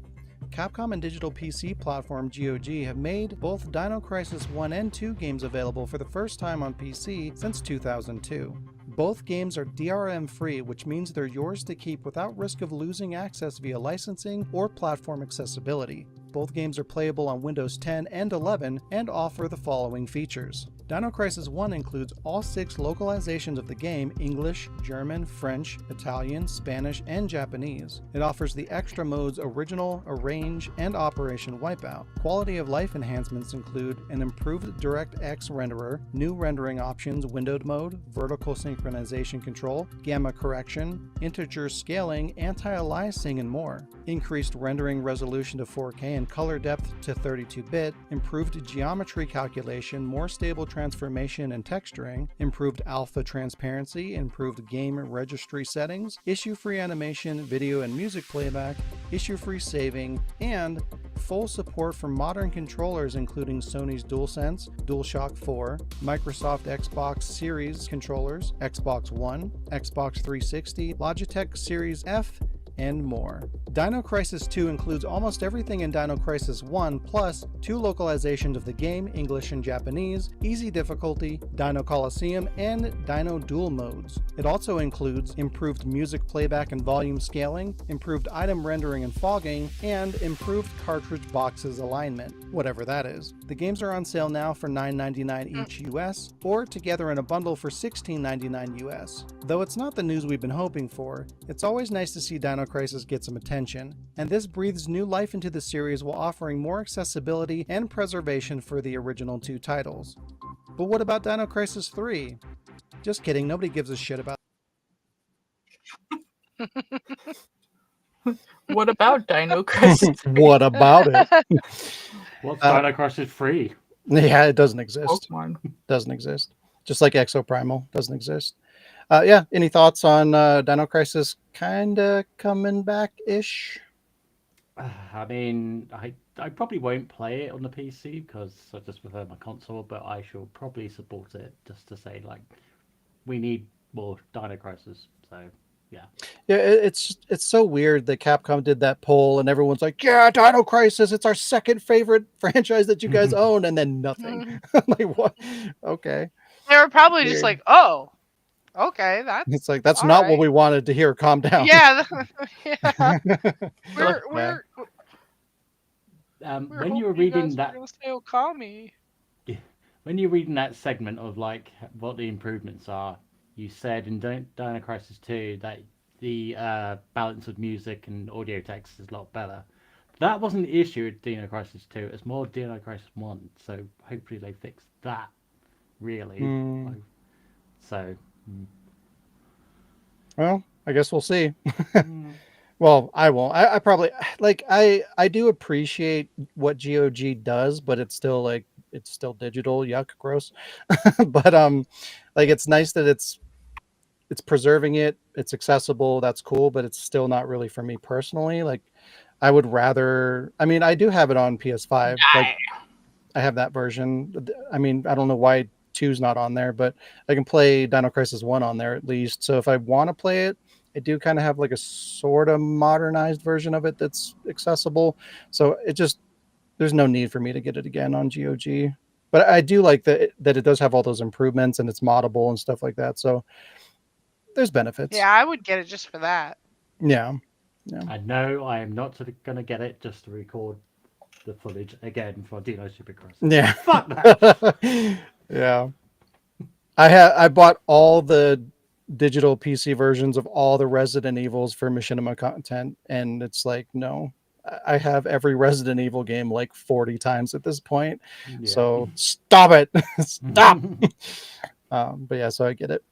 Capcom and digital PC platform GOG have made both Dino Crisis 1 and 2 games available for the first time on PC since 2002. Both games are DRM free, which means they're yours to keep without risk of losing access via licensing or platform accessibility. Both games are playable on Windows 10 and 11 and offer the following features. Dino Crisis 1 includes all 6 localizations of the game: English, German, French, Italian, Spanish, and Japanese. It offers the extra modes Original, Arrange, and Operation Wipeout. Quality of life enhancements include an improved DirectX renderer, new rendering options, windowed mode, vertical synchronization control, gamma correction, integer scaling, anti-aliasing, and more. Increased rendering resolution to 4K and color depth to 32-bit, improved geometry calculation, more stable transformation and texturing, improved alpha transparency, improved game registry settings, issue-free animation, video and music playback, issue-free saving, and full support for modern controllers including Sony's DualSense, DualShock 4, Microsoft Xbox Series controllers, Xbox One, Xbox 360, Logitech Series F, and more. Dino Crisis 2 includes almost everything in Dino Crisis 1, plus 2 localizations of the game, English and Japanese, easy difficulty, Dino Coliseum, and Dino Duel modes. It also includes improved music playback and volume scaling, improved item rendering and fogging, and improved cartridge boxes alignment, whatever that is. The games are on sale now for $9.99 each US, or together in a bundle for $16.99 US. Though it's not the news we've been hoping for, it's always nice to see Dino Crisis get some attention, and this breathes new life into the series while offering more accessibility and preservation for the original 2 titles. But what about Dino Crisis 3? Just kidding, nobody gives a shit about What about Dino Crisis? What about it? What's Dino Crisis 3? Yeah, it doesn't exist. Pokemon. Doesn't exist. Just like Exoprimal doesn't exist. Yeah, any thoughts on Dino Crisis kinda coming back-ish? I mean, I probably won't play it on the PC because I just prefer my console, but I shall probably support it just to say, like, we need more Dino Crisis. So, yeah. Yeah, it's so weird that Capcom did that poll and everyone's like, yeah, Dino Crisis, it's our second favorite franchise that you guys own, and then nothing. I'm like, what? Okay. They were probably just Weird. like, oh, okay, that's It's like, that's all not what right. we wanted to hear. Calm down. Yeah, yeah. Look, We're When you were hoping you reading guys were that, gonna say Okami. when you're reading that segment of like what the improvements are, you said in Dino Crisis 2 that the balance of music and audio text is a lot better. That wasn't the issue with Dino Crisis 2. It's more Dino Crisis 1. So hopefully they fix that. Really. Mm. So. Well, I guess we'll see. Well, I won't. I probably like I do appreciate what GOG does, but it's still like it's still digital. Yuck, gross. But like it's nice that it's preserving it. It's accessible. That's cool, but it's still not really for me personally. Like I would rather. I mean, I do have it on PS5. Like I have that version. I mean, I don't know why 2's not on there, but I can play Dino Crisis 1 on there at least. So if I want to play it, I do kind of have like a sort of modernized version of it that's accessible. So it just, there's no need for me to get it again on GOG. But I do like that it does have all those improvements and it's moddable and stuff like that. So there's benefits. Yeah, I would get it just for that. Yeah. Yeah. And no, I am not going to get it just to record the footage again for Dino Supercross. Yeah. Fuck that. Yeah. I bought all the digital PC versions of all the Resident Evils for Machinima content, and it's like, no. I have every Resident Evil game like 40 times at this point. Yeah. So stop it. Stop. But yeah, so I get it.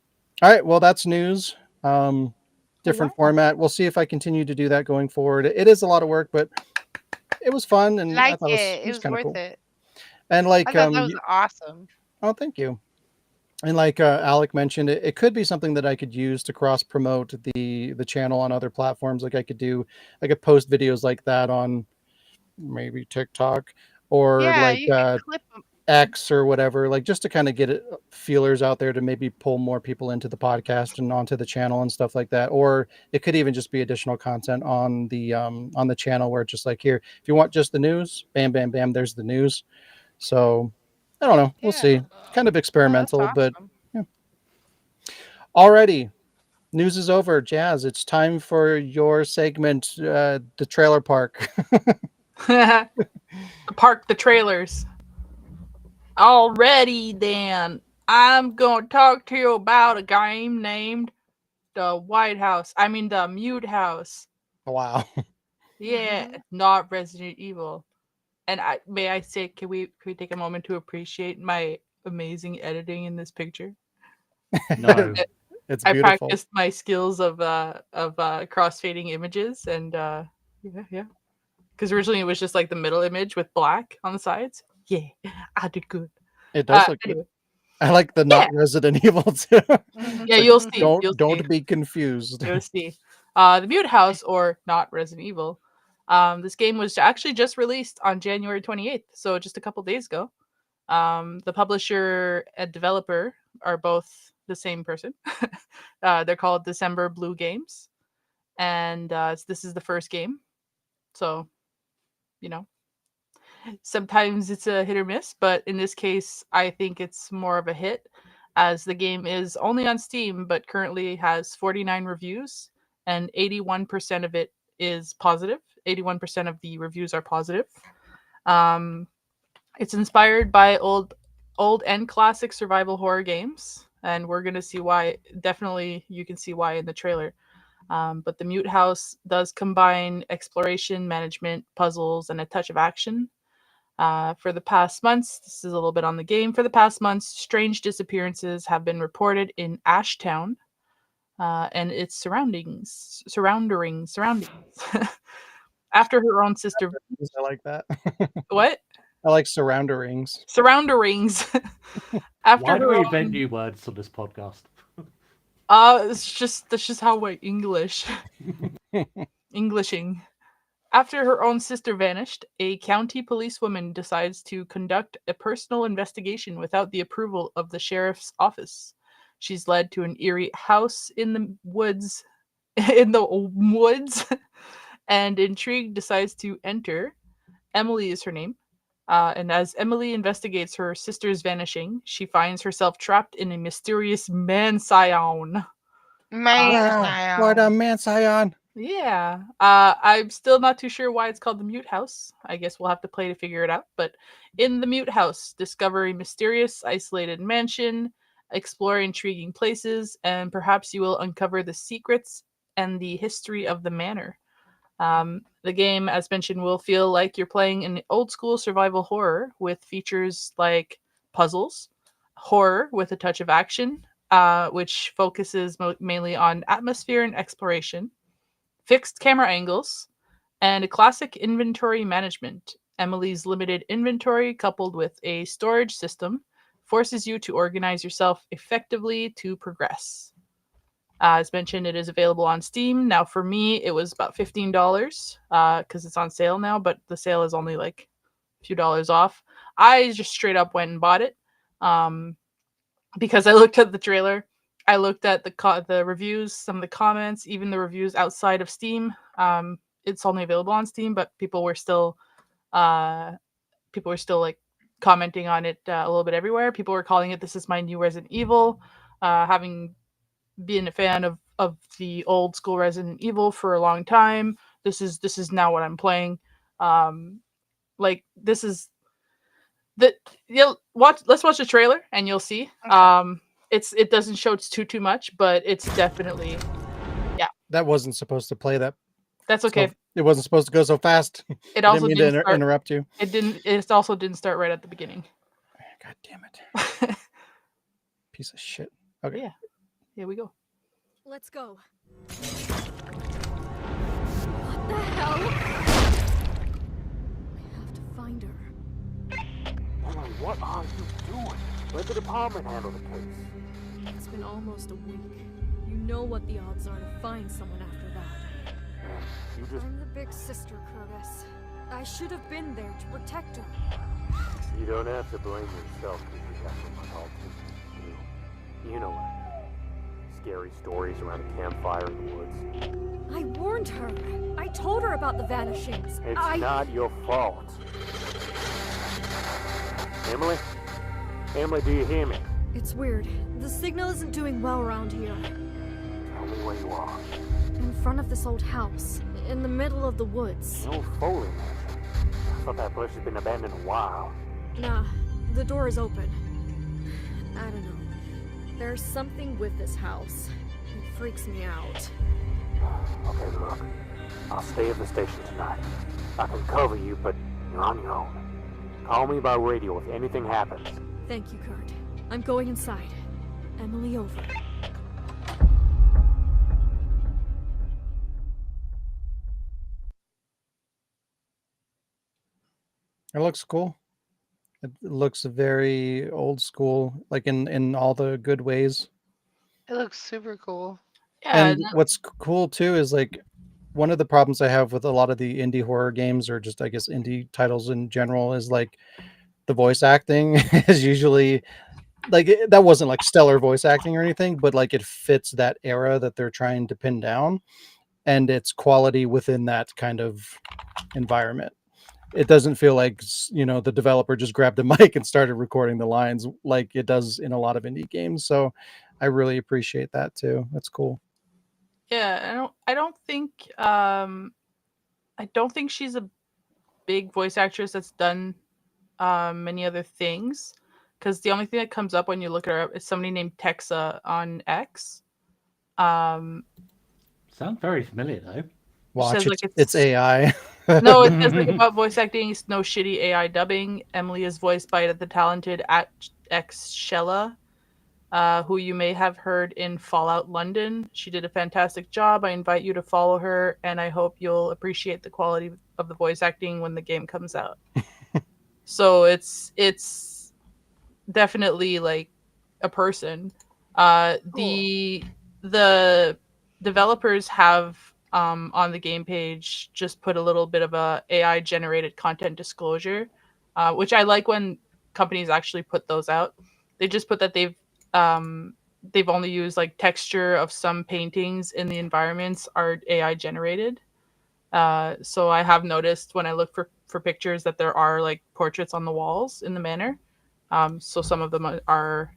All right, well, that's news. Different Wow. format. We'll see if I continue to do that going forward. It is a lot of work, but it was fun, and I Like thought it. it It was was kind of worth cool. it. And I like, thought that was awesome. oh, thank you. And like Alec mentioned, it could be something that I could use to cross promote the channel on other platforms. Like I could post videos like that on maybe TikTok or Yeah, like you could clip them. X or whatever, like just to kind of get it feelers out there to maybe pull more people into the podcast and onto the channel and stuff like that. Or it could even just be additional content on the channel where it's just like, here, if you want just the news, bam, bam, bam, there's the news. So I don't know. We'll Yeah. see. Kind of No, that's experimental, but awesome. yeah. Alrighty. News is over. Jazz, it's time for your segment, the trailer park. Park the trailers. Alrighty then. I'm going to talk to you about a game named the White House. I mean, the Mute House. Wow. Yeah, Mhm. not Resident Evil. And may I say, can we take a moment to appreciate my amazing editing in this picture? No. It's I beautiful. practiced my skills of crossfading images, and yeah. Because originally it was just like the middle image with black on the sides. Yeah, I did good. It does look good. Anyway, I like the yeah, not Resident Evil too. Mhm. yeah, It's like you'll see, you'll see. don't be confused. You'll see. The Mute House, or not Resident Evil. This game was actually just released on January 28th, so just a couple days ago. The publisher and developer are both the same person. They're called December Blue Games, and this is the first game. So, you know, sometimes it's a hit or miss, but in this case, I think it's more of a hit, as the game is only on Steam, but currently has 49 reviews, and 81% of it is positive. 81% of the reviews are positive. Um, it's inspired by old and classic survival horror games, and we're gonna see why. Definitely, you can see why in the trailer. But the Mute House does combine exploration, management, puzzles, and a touch of action. For the past months, this is a little bit on the game. For the past months, strange disappearances have been reported in Ashtown and its surroundings. After her own sister, I like that. what? I like surroundings. Surroundings. After Why do her we invent own, new words on this podcast? it's just that's just how we Englishing. After her own sister vanished, a county policewoman decides to conduct a personal investigation without the approval of the sheriff's office. She's led to an eerie house in the woods, and intrigued decides to enter. Emily is her name. And as Emily investigates her sister's vanishing, she finds herself trapped in a mysterious mansion. Man, Wow, what a sound. man, Scion. Yeah. I'm still not too sure why it's called the Mute House. I guess we'll have to play to figure it out. But in the Mute House, discover a mysterious, isolated mansion, explore intriguing places, and perhaps you will uncover the secrets and the history of the manor. The game, as mentioned, will feel like you're playing an old school survival horror with features like puzzles, horror with a touch of action, which focuses mainly on atmosphere and exploration, fixed camera angles, and a classic inventory management. Emily's limited inventory, coupled with a storage system, forces you to organize yourself effectively to progress. As mentioned, it is available on Steam. Now, for me, it was about $15 because it's on sale now, but the sale is only like a few dollars off. I just straight up went and bought it um, because I looked at the trailer. I looked at the reviews, some of the comments, even the reviews outside of Steam. It's only available on Steam, but uh, people were still like commenting on it a little bit everywhere. People were calling it "This is my new Resident Evil," having been a fan of the old school Resident Evil for a long time. This is now what I'm playing. Um, like this is the you'll watch. Let's watch the trailer and you'll see. Okay. It doesn't show too much, but it's definitely That wasn't supposed to play that. that's So okay. it wasn't supposed to go so fast. It I didn't also mean to didn't start. interrupt you. It didn't. It also didn't start right at the beginning. God damn it. Piece of shit. Okay. Yeah, here we go. Let's go. What the hell? I have to find her. Emily, what are you doing? Let the department handle the case. It's been almost a week. You know what the odds are to find someone after that. You just... I'm the big sister, Curtis. I should have been there to protect her. You don't have to blame yourself because you got so much all You know what I mean. Scary stories around a campfire in the woods. I warned her. I told her about the vanishings. It's not your fault. Emily? Emily, do you hear me? It's weird. The signal isn't doing well around here. Tell me where you are. In front of this old house. In the middle of the woods. The old Foley mansion. I thought that place had been abandoned a while. Nah, the door is open. I don't know. There's something with this house. It freaks me out. Okay, look. I'll stay at the station tonight. I can cover you, but you're on your own. Call me by radio if anything happens. Thank you, Kurt. I'm going inside. Emily over. It looks cool. It looks very old school, like in all the good ways. It looks super cool. Yeah, And what's cool too is like one of the problems I have with a lot of the indie horror games, or just I guess indie titles in general, is like the voice acting is usually like that wasn't like stellar voice acting or anything, but like it fits that era that they're trying to pin down, and it's quality within that kind of environment. It doesn't feel like the developer just grabbed a mic and started recording the lines like it does in a lot of indie games. So I really appreciate that too. That's cool. yeah. I don't think she's a big voice actress that's done many other things. Because the only thing that comes up when you look at her up is somebody named Texa on X. Sounds very familiar though. Watch says, like, it's AI. No, it says like about voice acting. It's no shitty AI dubbing. Emily is voiced by the talented X Shella, who you may have heard in Fallout London. She did a fantastic job. I invite you to follow her, and I hope you'll appreciate the quality of the voice acting when the game comes out. So it's definitely like a person. The developers have on the game page just put a little bit of a AI generated content disclosure, which I like when companies actually put those out. They just put that they've only used like texture of some paintings in the environments are AI generated. So I have noticed when I look for pictures that there are like portraits on the walls in the manor. So some of them are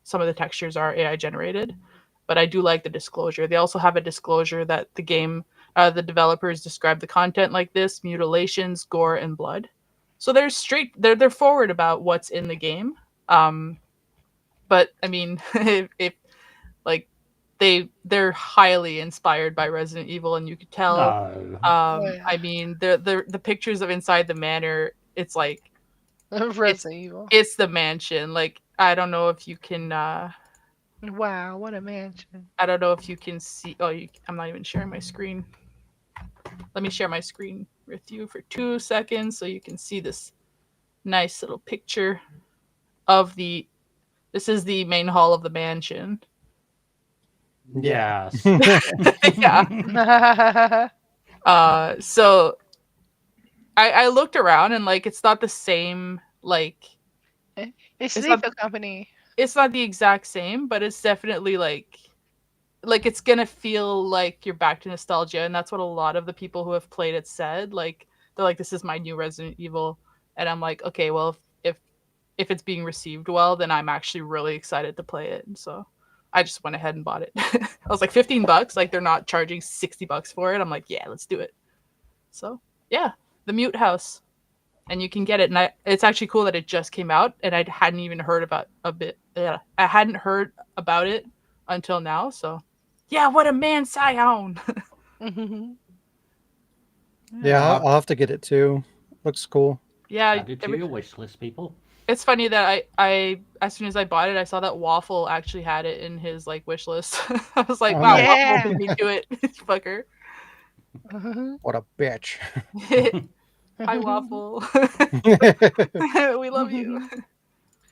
some of the textures are AI generated, but I do like the disclosure. They also have a disclosure that the developers describe the content like this: mutilations, gore, and blood. So they're forward about what's in the game. But I mean, if like they're highly inspired by Resident Evil, and you could tell. No. Yeah. I mean, the pictures of inside the manor, it's like Resident Evil. it's the mansion. Like I don't know if you can. Wow, what a mansion. I don't know if you can see. Oh, I'm not even sharing my screen. Let me share my screen with you for 2 seconds so you can see this nice little picture of the. This is the main hall of the mansion. Yes. Yeah. So I looked around and like it's not the same. Like It's It's Lethal not- Company. it's not the exact same, but it's definitely like it's gonna feel like you're back to nostalgia, and that's what a lot of the people who have played it said. Like they're like, "This is my new Resident Evil," and I'm like, "Okay, well, if it's being received well, then I'm actually really excited to play it." And so I just went ahead and bought it. I was like $15, like they're not charging $60 for it. I'm like, yeah, let's do it. So yeah, the Mute House, and you can get it. And it's actually cool that it just came out, and I hadn't even heard about a bit. Yeah, I hadn't heard about it until now. So yeah, what a man, Scion. Yeah, Uh, I'll have to get it too. Looks cool. Yeah, add it to your wish list, people. it's funny that I as soon as I bought it, I saw that Waffle actually had it in his like wish list. I was like, Oh, wow, nice. Waffle Yeah. beat me to it, fucker. What a bitch. Hi, Waffle. We love you.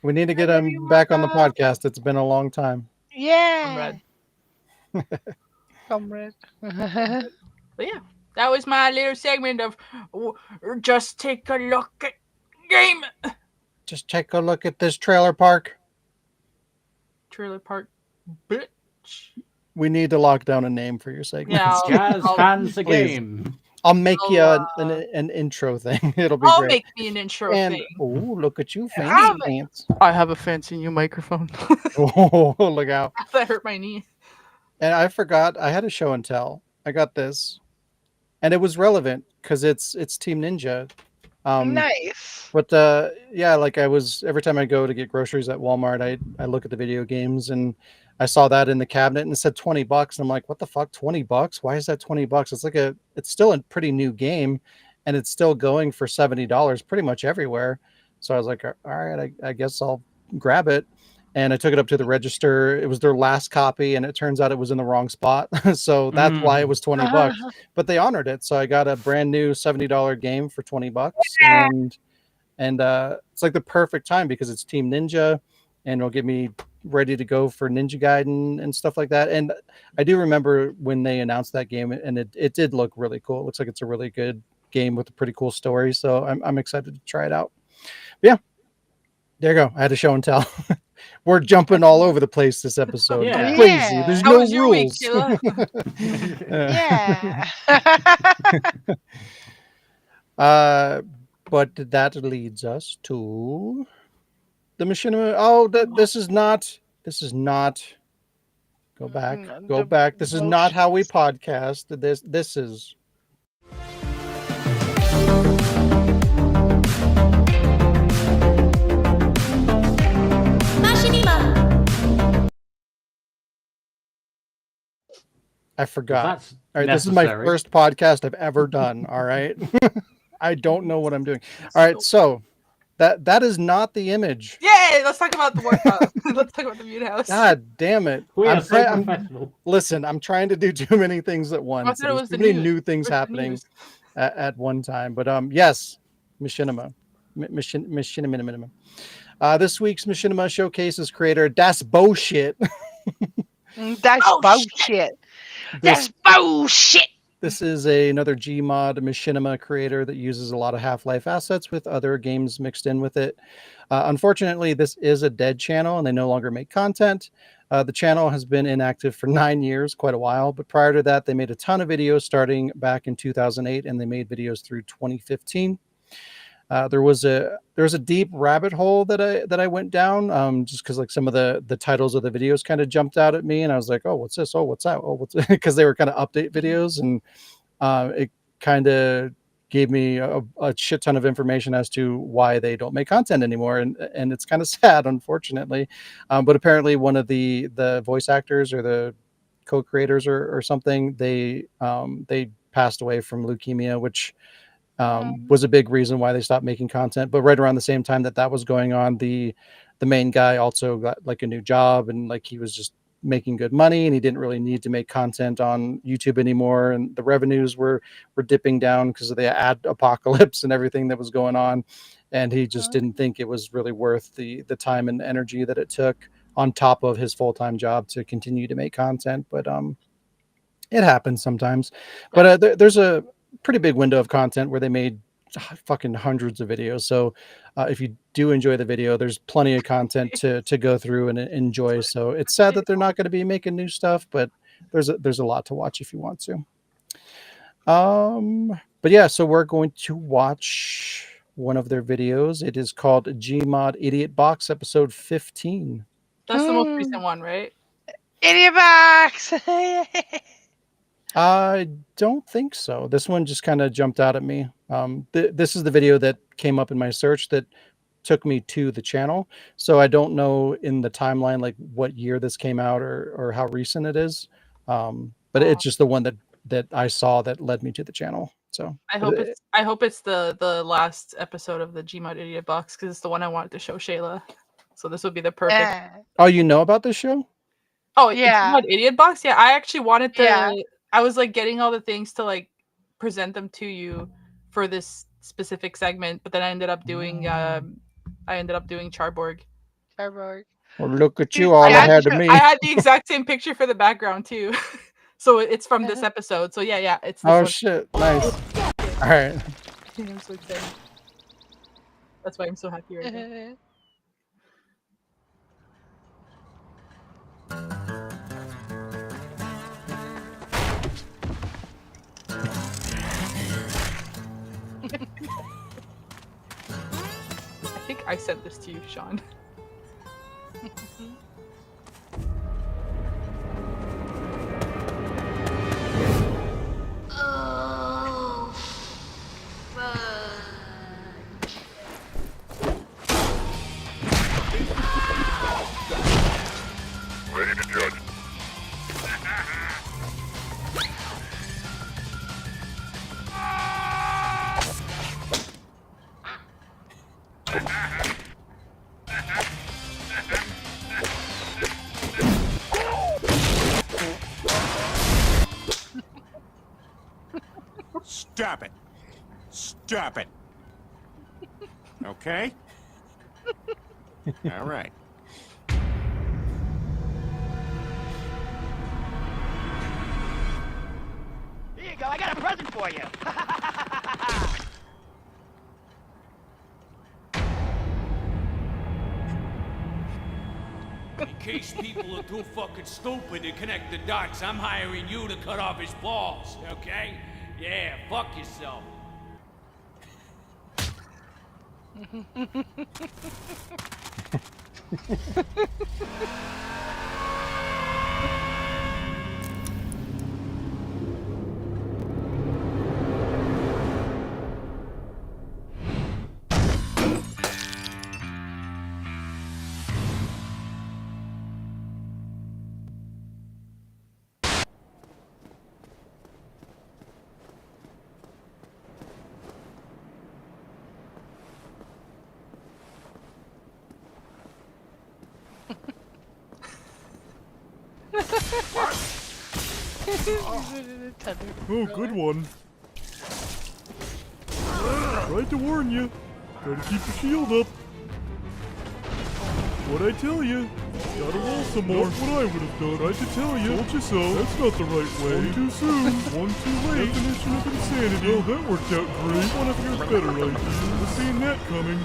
We need to I get love him you, back on the Waffle. podcast. It's been a long time. Yeah. Comrade. Comrade. But yeah, that was my little segment of just take a look at game. Just take a look at this trailer park. Trailer park, bitch. We need to lock down a name for your segment. Yeah, Jazz fans a Please. game. I'll make you I'll, an intro thing. It'll be I'll great. make me an intro And thing. oh, look at you, Hey. fancy pants. I have a fancy new microphone. Oh, look out! That hurt my knee. And I forgot I had a show and tell. I got this, and it was relevant because it's Team Ninja. Nice. But yeah, like I was every time I go to get groceries at Walmart, I look at the video games and I saw that in the cabinet and it said $20. And I'm like, what the fuck, $20? Why is that $20? It's still a pretty new game, and it's still going for $70 pretty much everywhere. So I was like, all right, I guess I'll grab it. And I took it up to the register. It was their last copy, and it turns out it was in the wrong spot. So that's why it was $20. But they honored it. So I got a brand new $70 game for $20. And it's like the perfect time because it's Team Ninja, and it'll get me ready to go for Ninja Gaiden and stuff like that. And I do remember when they announced that game, and it did look really cool. It looks like it's a really good game with a pretty cool story. So I'm excited to try it out. But yeah, there you go. I had a show and tell. We're jumping all over the place this episode. Yeah. Crazy. There's How no was your week, rules. Kayla? Yeah. But that leads us to the machinima. Oh, this is not. Go back. Go The back. This is not how we motions. podcast. This is. I forgot. That's All right, this is my necessary. first podcast I've ever done. All right, I don't know what I'm doing. All right, so that is not the image. Yay! Let's talk about the workout. Let's talk about the Mute House. God damn it! We are so I'm- professional. Listen, I'm trying to do too many things at once. thought it was There's too the many news. new things Where's the happening news? at one time. But yes, machinima. Machinima. This week's machinima showcases creator Das Bullshit. That's Oh, bullshit. That's bullshit. This is another Gmod machinima creator that uses a lot of Half-Life assets with other games mixed in with it. Unfortunately, this is a dead channel and they no longer make content. The channel has been inactive for 9 years, quite a while. But prior to that, they made a ton of videos starting back in 2008, and they made videos through 2015. There was a deep rabbit hole that I went down just because like some of the titles of the videos kind of jumped out at me, and I was like, oh, what's this? Oh, what's that? Oh, what's because they were kind of update videos, and it kind of gave me a shit ton of information as to why they don't make content anymore, and it's kind of sad, unfortunately. But apparently, one of the voice actors or the co-creators or something, they passed away from leukemia, which was a big reason why they stopped making content. But right around the same time that was going on, the main guy also got like a new job, and like he was just making good money, and he didn't really need to make content on YouTube anymore, and the revenues were dipping down because of the ad apocalypse and everything that was going on, and he just didn't think it was really worth the time and energy that it took on top of his full-time job to continue to make content. But it happens sometimes. But there's a pretty big window of content where they made fucking hundreds of videos. So if you do enjoy the video, there's plenty of content to go through and enjoy. So it's sad that they're not going to be making new stuff, but there's a lot to watch if you want to. But yeah, so we're going to watch one of their videos. It is called Gmod Idiot Box episode 15. That's the most recent one, right? Idiot box. I don't think so. This one just kind of jumped out at me. This is the video that came up in my search that took me to the channel. So I don't know in the timeline like what year this came out or how recent it is. But it's just the one that I saw that led me to the channel. So I hope it's the last episode of the Gmod Idiot Box because it's the one I wanted to show Shayla. So this would be the perfect. Oh, you know about this show? Oh, Yeah. Gmod Idiot Box. Yeah, I actually wanted to. Yeah. I was like getting all the things to like present them to you for this specific segment, but then I ended up doing Charborg. Charborg. Well, look at Dude, you all yeah, ahead of me. I had the exact same picture for the background too. So it's from this episode. So yeah, it's this Oh one. shit! Nice. All right. I'm so excited. That's why I'm so happy right now. I think I sent this to you, Sean. Oh, fuck. Ready to judge. Stop it. Stop it. Okay? All right. Here you go, I got a present for you. In case people are too fucking stupid to connect the dots, I'm hiring you to cut off his balls, okay? Yeah, fuck yourself. Oh, good one. Tried to warn you. Gotta keep your shield up. What'd I tell you? Gotta roll some more. Not what I would have done. Tried to tell you. Told you so. That's not the right way. One too soon. One too late. Definition of insanity. Well, that worked out great. One of yours better idea. I've seen that coming.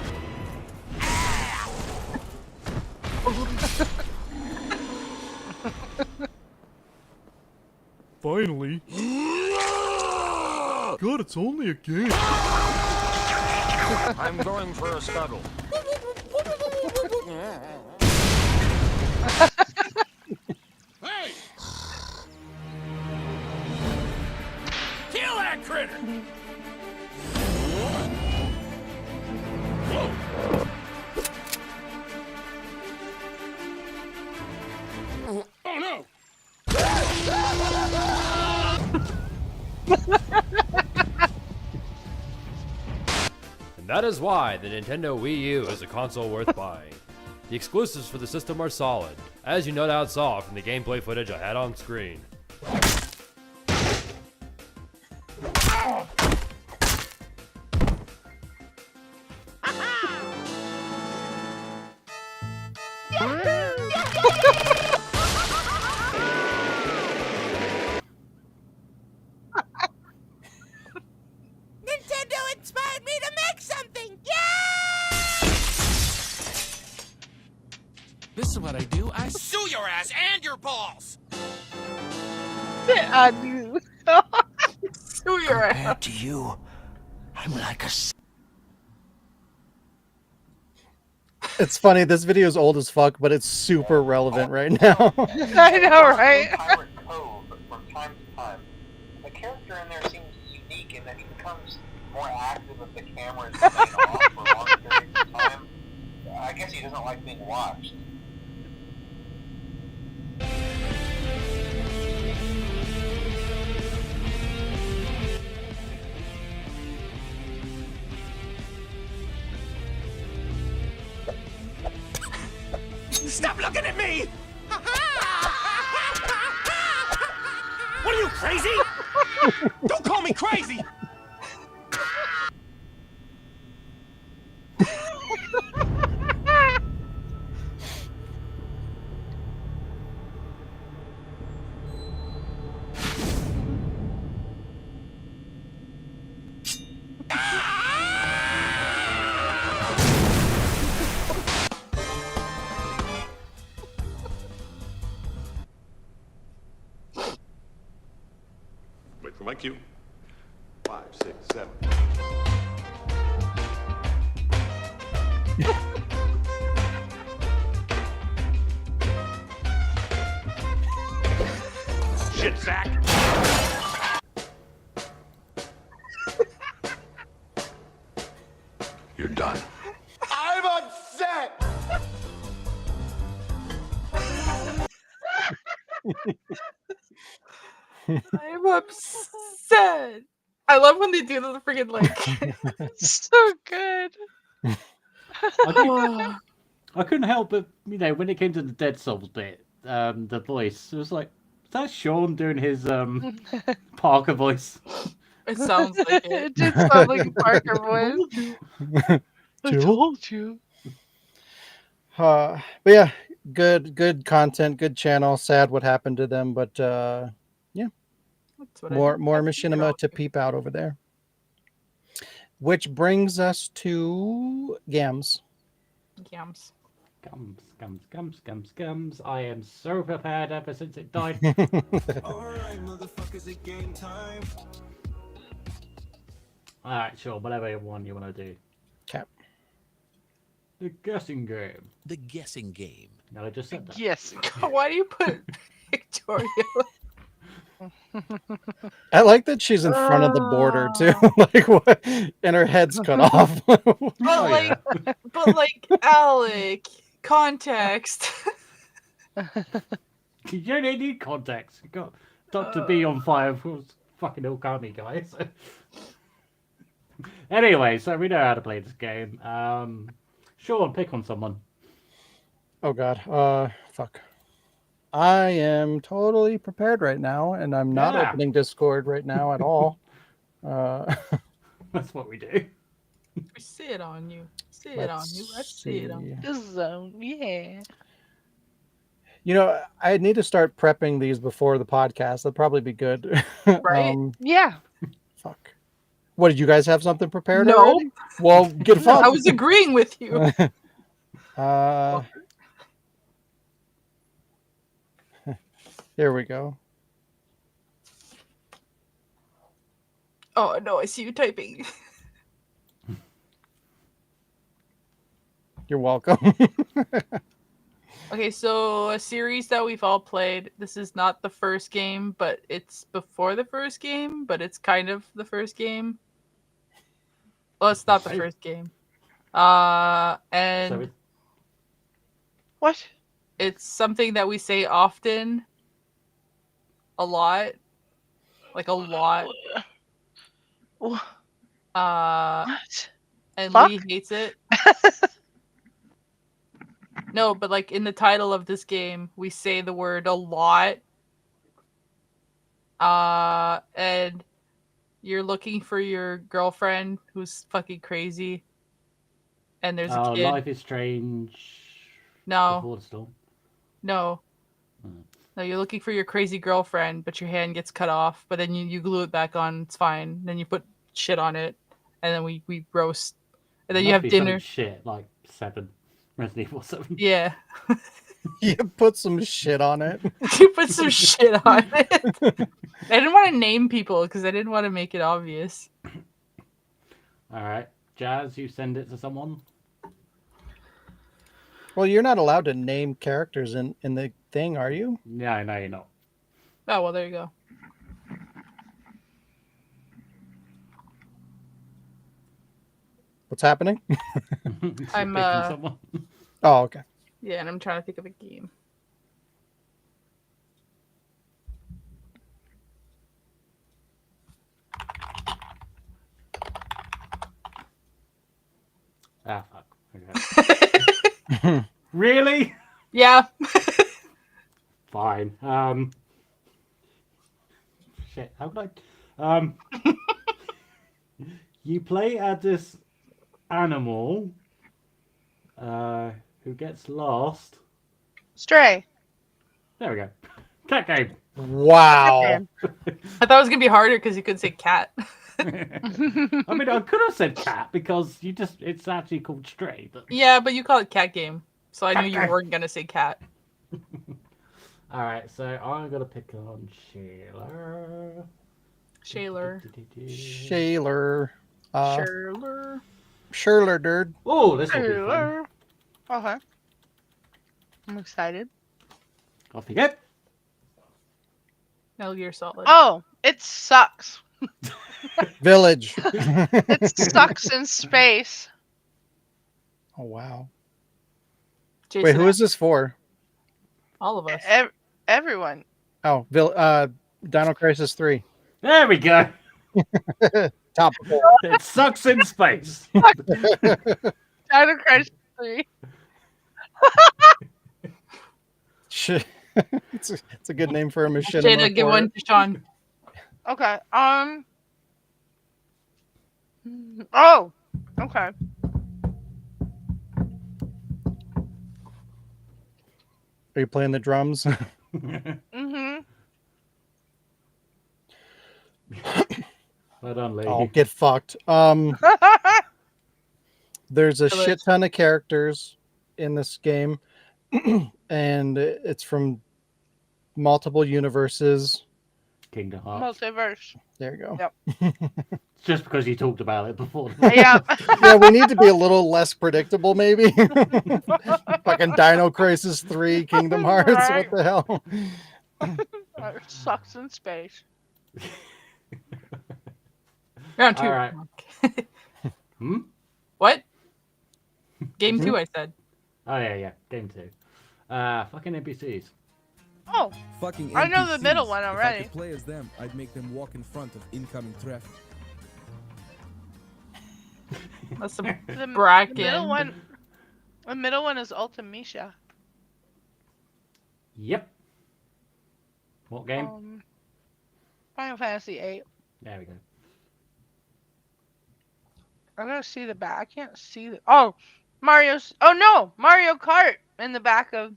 Finally. God, it's only a game. I'm going for a scuttle. Hey! Kill that critter! Oh no! And that is why the Nintendo Wii U is a console worth buying. The exclusives for the system are solid, as you no doubt saw from the gameplay footage I had on screen. Nintendo inspired me to make something! Yeah! This is what I do. I sue your ass and your balls! I do. Sue your ass. Compared to you, I'm like a It's funny. This video is old as fuck, but it's super relevant right now. I know, right? Pirate Cove from time to time. The character in there seems unique in that he becomes more active if the camera is staying off for long periods of time. I guess he doesn't like being watched. Stop looking at me! What are you, crazy? Don't call me crazy! Wait for my cue. 5, 6, 7. Shit, Zach! You're done. I'm upset! I'm upset. I love when they do the freaking like. So good. I couldn't help but, when it came to the Dead Souls bit, the voice, it was like, is that Sean doing his Parker voice? It sounds like it. It did sound like a Parker voice. I told you. But yeah, good content, good channel. Sad what happened to them, but yeah, more machinima to peep out over there. Which brings us to Gams. Gams. Gums. I am so prepared ever since it died. Alright, motherfuckers, it's game time. Alright, sure, whatever one you want to do. Cap. The guessing game. The guessing game. No, I just said that. Yes. Why do you put Victoria? I like that she's in front of the border too, like what? And her head's cut off. But like Alec, context. You don't need context. You got Dr. B on fire for fucking Okami, guys. Anyway, so we know how to play this game. Sean, pick on someone. Oh god. Fuck. I am totally prepared right now, and I'm not opening Discord right now at all. That's what we do. We see it on you. See it on you. Let's see it on you. This zone, yeah. You know, I need to start prepping these before the podcast. That'd probably be good. Right? Yeah. Fuck. What, did you guys have something prepared No. already? Well, get a phone. I was agreeing with you. Here we go. Oh no, I see you typing. You're welcome. Okay, so a series that we've all played. This is not the first game, but it's before the first game, but it's kind of the first game. Well, it's not the first game. And what? It's something that we say often. A lot. Like a lot. What? And Fuck? Lee hates it. No, but like in the title of this game, we say the word a lot. And you're looking for your girlfriend who's fucking crazy. And there's a kid. Life is Strange. No. Before the Storm. No. No, you're looking for your crazy girlfriend, but your hand gets cut off, but then you glue it back on, it's fine. Then you put shit on it, and then we roast. And then you have dinner. Shit, like 7. Resident Evil 7. Yeah. You put some shit on it. You put some shit on it. I didn't want to name people because I didn't want to make it obvious. Alright. Jazz, you send it to someone? Well, you're not allowed to name characters in the thing, are you? Yeah, no, you're not. Oh, well, there you go. What's happening? I'm picking someone. Oh, okay. Yeah, and I'm trying to think of a game. Ah, fuck. Okay. Really? Yeah. Fine. Shit. How could I? You play as this animal, who gets lost. Stray. There we go. Cat game. Wow. I thought it was gonna be harder because you could say cat. I mean, I could have said cat because it's actually called Stray. But... Yeah, but you call it cat game, so I Cat knew you game. weren't gonna say cat. All right, so I'm gonna pick on Shayla. Shaler. Shaler. Shaler. Sherler, dude. Oh, this will be fun. Okay. I'm excited. Off you go. Metal Gear Solid. Oh, it sucks. Village. It sucks in space. Oh wow. Jason Wait, who is this for? All of us. Everyone. Oh, Dino Crisis 3. There we go. Topical. It sucks in space. Dino Crisis 3. It's a good name for a machine. Jada, give one to Sean. Okay. Oh. Okay. Are you playing the drums? Mm-hmm. Well done, lady. Oh, get fucked. There's a shit ton of characters in this game, and it's from multiple universes. Kingdom Hearts. Multiverse. There you go. Yep. Just because you talked about it before. Yeah. Yeah, we need to be a little less predictable, maybe. Fucking Dino Crisis 3, Kingdom Hearts. Right. What the hell? It sucks in space. Round 2. All right. What? Game 2, I said. Oh yeah. Game 2. Fucking NPCs. Oh. Fucking I know the NPCs. middle one If I already. could play as them, I'd make them walk in front of incoming traffic. That's a The bracken. The middle one is Ultimecia. Yep. What game? Final Fantasy 8. There we go. I gotta see the back. I can't see the. Oh, Mario's. Oh no, Mario Kart in the back of.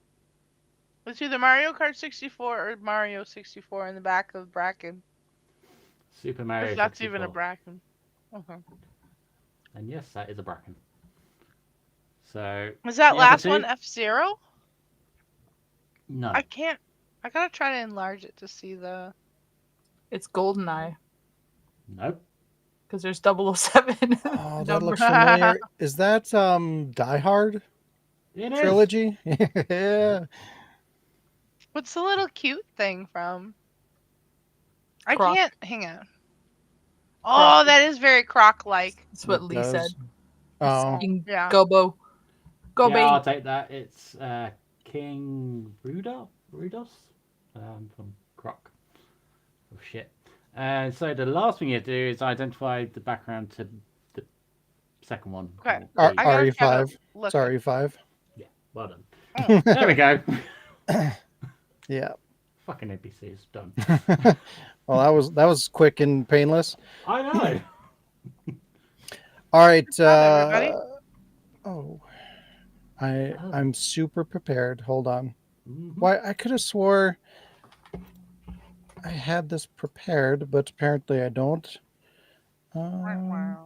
It's either Mario Kart 64 or Mario 64 in the back of Bracken. Super Mario. If that's 64. even a Bracken. Okay. And yes, that is a bracken. So. Was that the last other one two? F-Zero? No. I can't. I gotta try to enlarge it to see the. It's GoldenEye. Nope. Because there's 007. Oh, that looks familiar. Is that Die Hard? It is. Trilogy? Yeah. What's the little cute thing from? I Croc. can't. Hang on. Oh, that is very Croc-like. That's what Lee said. Oh. Yeah. Gobo. Go Yeah, baby. I'll take that. It's King Rudos from Croc. Oh shit. So the last thing you do is identify the background to the second one. Okay. RE5. It's RE5. Yeah, well done. There we go. Yeah. Fucking NPCs done. Well, that was quick and painless. I know. All right. everybody. I'm super prepared. Hold on. Mm-hmm. Why I could have swore I had this prepared, but apparently I don't. Is it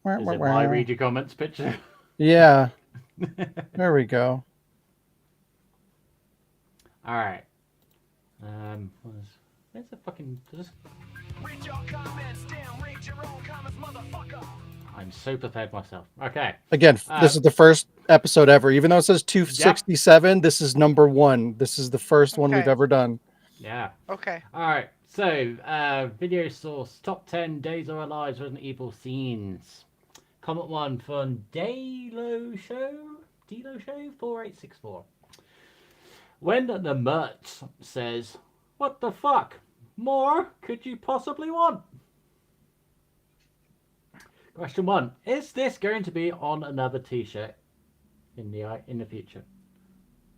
my read your comments picture? Yeah. There we go. All right. Where's the fucking? Read your comments, damn, read your own comments, motherfucker. I'm so prepared myself. Okay. Again, this is the first episode ever. Even though it says 267, this is number 1. This is the first one we've Okay. ever done. Yeah. Okay. All right. So, video source: top 10 Days or Alive Resident Evil scenes. Comment 1 from Dalo Show 4864. When the Mert says, "What the fuck? More could you possibly want?" Question 1: is this going to be on another T-shirt in the future?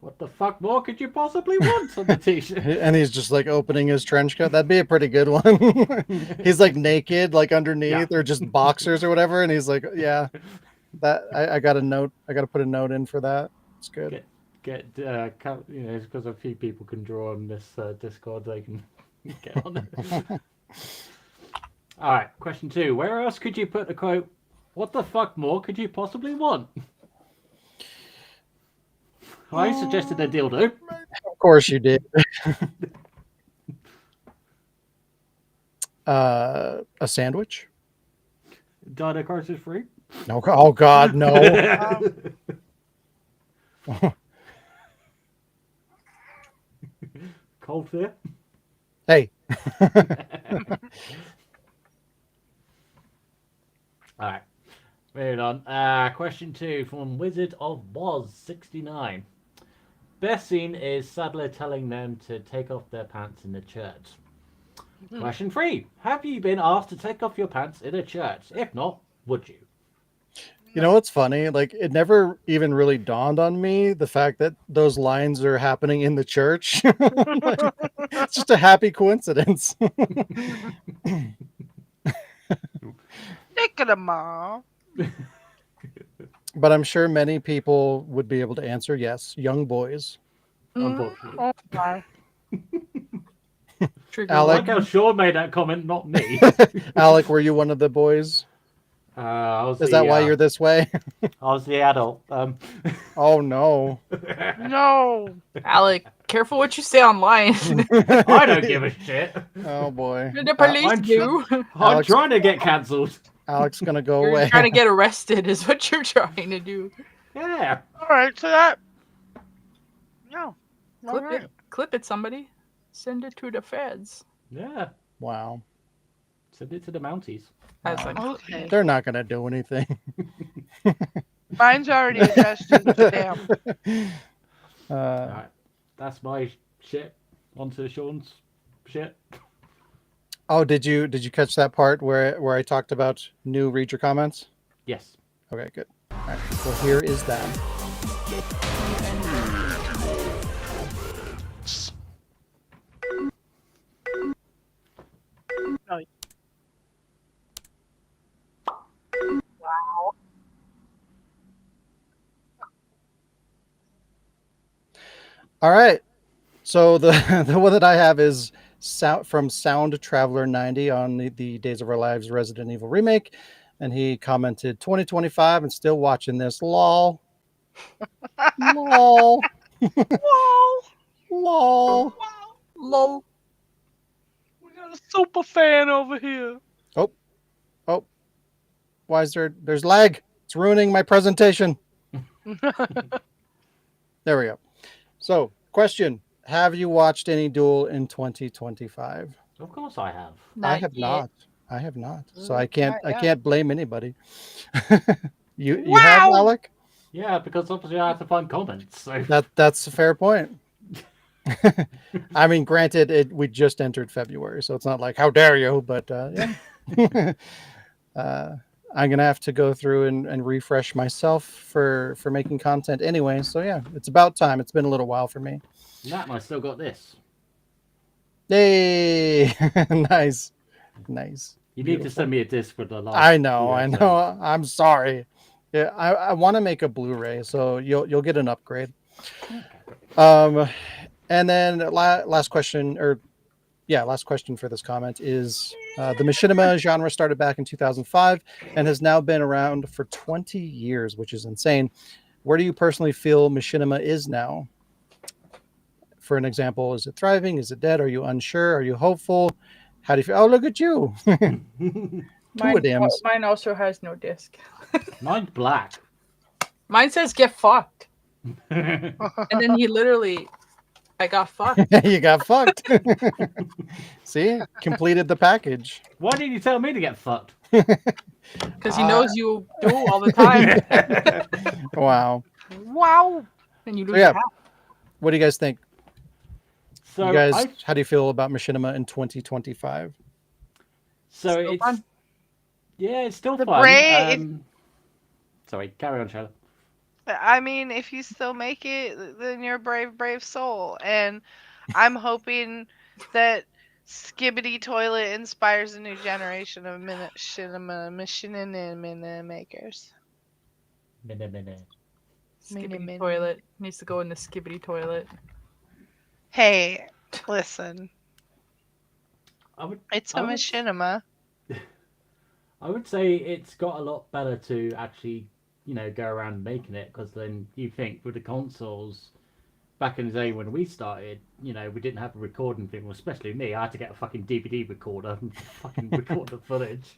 What the fuck more could you possibly want on the T-shirt? And he's just like opening his trench coat. That'd be a pretty good one. He's like naked, like underneath, or just boxers or whatever. And he's like, yeah, that I got a note. I got to put a note in for that. It's good. Because a few people can draw on this Discord, they can get on it. All right, question 2. Where else could you put the quote, "What the fuck more could you possibly want"? I suggested a dildo. Of course you did. A sandwich? Dino Crisis free? No. Oh God, no. Cold fear? Hey. All right. Moving on. Question 2 from Wizard of Woz 69. Best scene is Sadler telling them to take off their pants in the church. Question 3. Have you been asked to take off your pants in a church? If not, would you? You know what's funny? Like, it never even really dawned on me the fact that those lines are happening in the church. It's just a happy coincidence. Look at them all. But I'm sure many people would be able to answer yes. Young boys. Unfortunately. Oh my. I like how Sean made that comment, not me. Alec, were you one of the boys? Is that why you're this way? I was the adult. Oh no. No. Alec, careful what you say online. I don't give a shit. Oh boy. The police do. I'm trying to get cancelled. Alec's gonna go You're away. trying to get arrested is what you're trying to do. Yeah. All right, so that. No. Clip it, somebody. Send it to the feds. Yeah. Wow. Send it to the Mounties. Okay. They're not gonna do anything. Mine's already addressed to the damn. Alright. That's my shit. Onto Sean's shit. Oh, did you catch that part where I talked about new read your comments? Yes. Okay, good. All right. Well, here is that. Wow. All right. So the one that I have is from Sound Traveler 90 on the Days of Our Lives Resident Evil remake, and he commented 2025 and still watching this. Lol. Lol. Lol. Lol. We got a super fan over here. Oh. Why is there's lag? It's ruining my presentation. There we go. So, question. Have you watched any Duel in 2025? Of course I have. I have not. So I can't blame anybody. You have, Alec? Yeah, because obviously I have to find comments. So That's a fair point. I mean, granted, we just entered February, so it's not like how dare you, but yeah. I'm gonna have to go through and refresh myself for making content anyway. So yeah, it's about time. It's been a little while for me. Nat, I still got this. Yay! Nice. You need to send me a disc for the last. I know. I'm sorry. Yeah, I want to make a Blu-ray, so you'll get an upgrade. And then last question for this comment is the machinima genre started back in 2005 and has now been around for 20 years, which is insane. Where do you personally feel machinima is now? For an example, is it thriving? Is it dead? Are you unsure? Are you hopeful? How do you feel? Oh, look at you. Puadims. Mine also has no disc. Mine's black. Mine says get fucked. And then he literally, I got fucked. You got fucked. See, completed the package. Why didn't you tell me to get fucked? Because he knows you do all the time. Wow. Wow. And you So lose yeah, your hat. what do you guys think? So You guys, how do you feel about Machinima in 2025? So Still it's fun. yeah, it's still The fun. brain. Sorry, carry on, Charlotte. I mean, if you still make it, then you're a brave, brave soul. And I'm hoping that Skibbity Toilet inspires a new generation of machinima makers. Skibbity toilet. Needs to go in the skibbity toilet. Hey, listen. It's a I would- machinima. I would say it's got a lot better to actually, go around making it, because then you think with the consoles, back in the day when we started, we didn't have a recording thing, well, especially me. I had to get a fucking DVD recorder and fucking record the footage.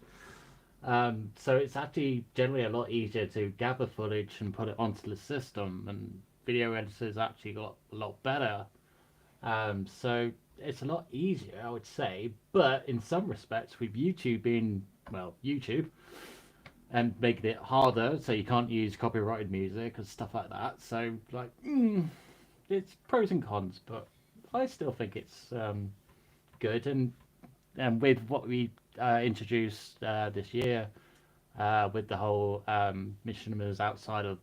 So it's actually generally a lot easier to gather footage and put it onto the system, and video editors actually got a lot better. So it's a lot easier, I would say, but in some respects, with YouTube being, YouTube, and making it harder, so you can't use copyrighted music and stuff like that. So, it's pros and cons, but I still think it's good. And with what we introduced this year, with the whole machinimas outside of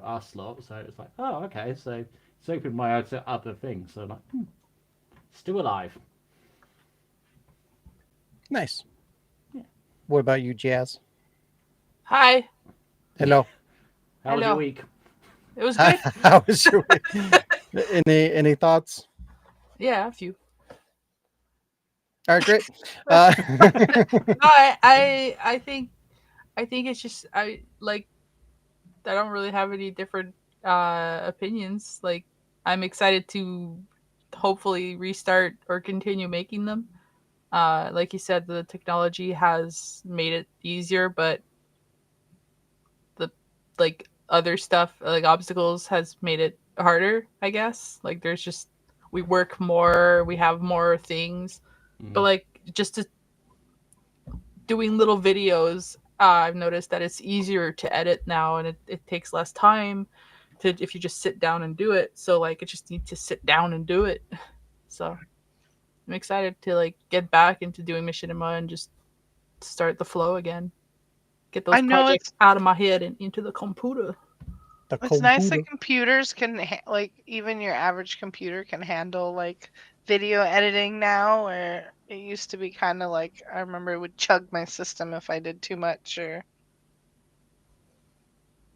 our slot, so it's like, oh, okay, so it's opened my eyes to other things. So I'm like, still alive. Nice. Yeah. What about you, Jazz? Hi. Hello. How was your week? It was good. How was your week? Any thoughts? Yeah, a few. All right, great. No, I think it's just I don't really have any different opinions. Like, I'm excited to hopefully restart or continue making them. Like you said, the technology has made it easier, but the other stuff, like obstacles, has made it harder, I guess. Like, there's just, we work more, we have more things. But like, just doing little videos, I've noticed that it's easier to edit now, and it takes less time if you just sit down and do it. So like, I just need to sit down and do it. So I'm excited to get back into doing machinima and just start the flow again. Get those projects out of my head and into the computer. It's nice that computers can even your average computer can handle video editing now, where it used to be kind of I remember it would chug my system if I did too much. Or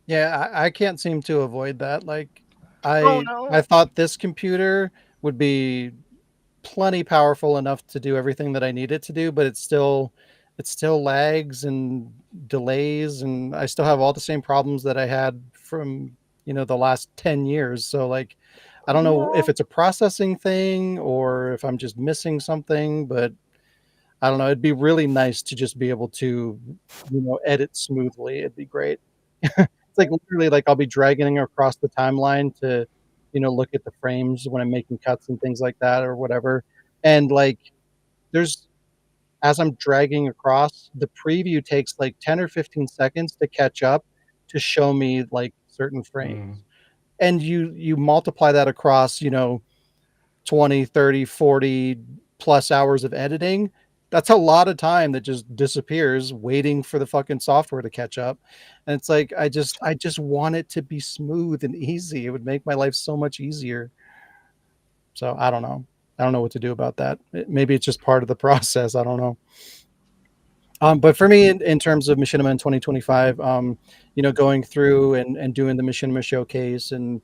yeah, I can't seem to avoid that. Oh, no. I thought this computer would be plenty powerful enough to do everything that I need it to do, but it still lags and delays, and I still have all the same problems that I had from the last 10 years. So I don't know if it's a processing thing or if I'm just missing something, but I don't know. It'd be really nice to just be able to edit smoothly. It'd be great. It's literally I'll be dragging across the timeline to look at the frames when I'm making cuts and things like that or whatever, and there's, as I'm dragging across, the preview takes 10 or 15 seconds to catch up to show me certain frames. And you multiply that across, 20, 30, 40 plus hours of editing. That's a lot of time that just disappears waiting for the fucking software to catch up. And it's I just want it to be smooth and easy. It would make my life so much easier. So I don't know. I don't know what to do about that. Maybe it's just part of the process. I don't know. But for me, in terms of Machinima in 2025, going through and doing the Machinima showcase and,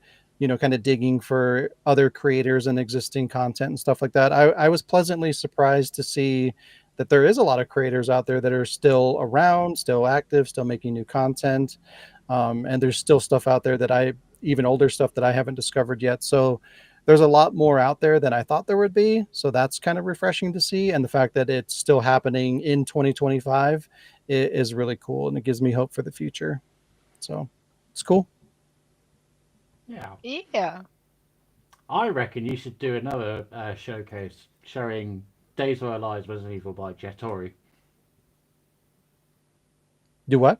kind of digging for other creators and existing content and stuff like that, I was pleasantly surprised to see that there is a lot of creators out there that are still around, still active, still making new content. And there's still stuff out there even older stuff that I haven't discovered yet. So there's a lot more out there than I thought there would be. So that's kind of refreshing to see. And the fact that it's still happening in 2025 is really cool, and it gives me hope for the future. So it's cool. Yeah. Yeah. I reckon you should do another showcase showing Days of Our Lives Resident Evil by Jettori. Do what?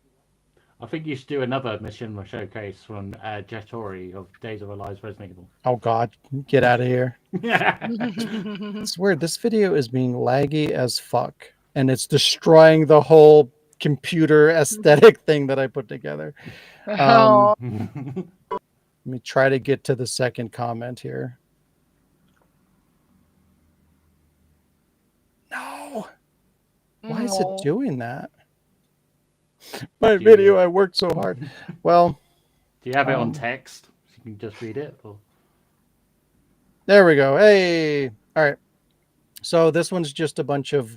I think you should do another mission showcase from Jettori of Days of Our Lives Resident Evil. Oh God, get out of here. Yeah. It's weird. This video is being laggy as fuck, and it's destroying the whole computer aesthetic thing that I put together. Oh. Let me try to get to the second comment here. No. Why is it No. doing that? My video, I worked so hard. Well, Do you have it on text? So you can just read it? Or... There we go. Hey. All right. So this one's just a bunch of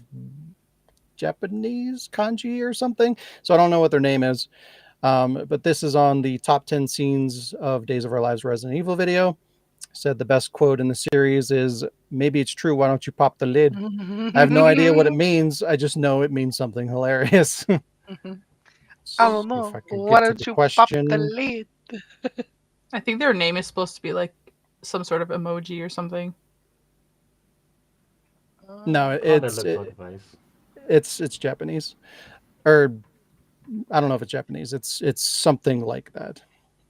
Japanese kanji or something. So I don't know what their name is. But this is on the top 10 scenes of Days of Our Lives Resident Evil video. Said the best quote in the series is, "Maybe it's true. Why don't you pop the lid?" I have no idea what it means. I just know it means something hilarious. I don't know. If I could Why get to don't the you pop the question. lid? I think their name is supposed to be like some sort of emoji or something. No, Kinda looks like a face. it's Japanese, or I don't know if it's Japanese. It's something like that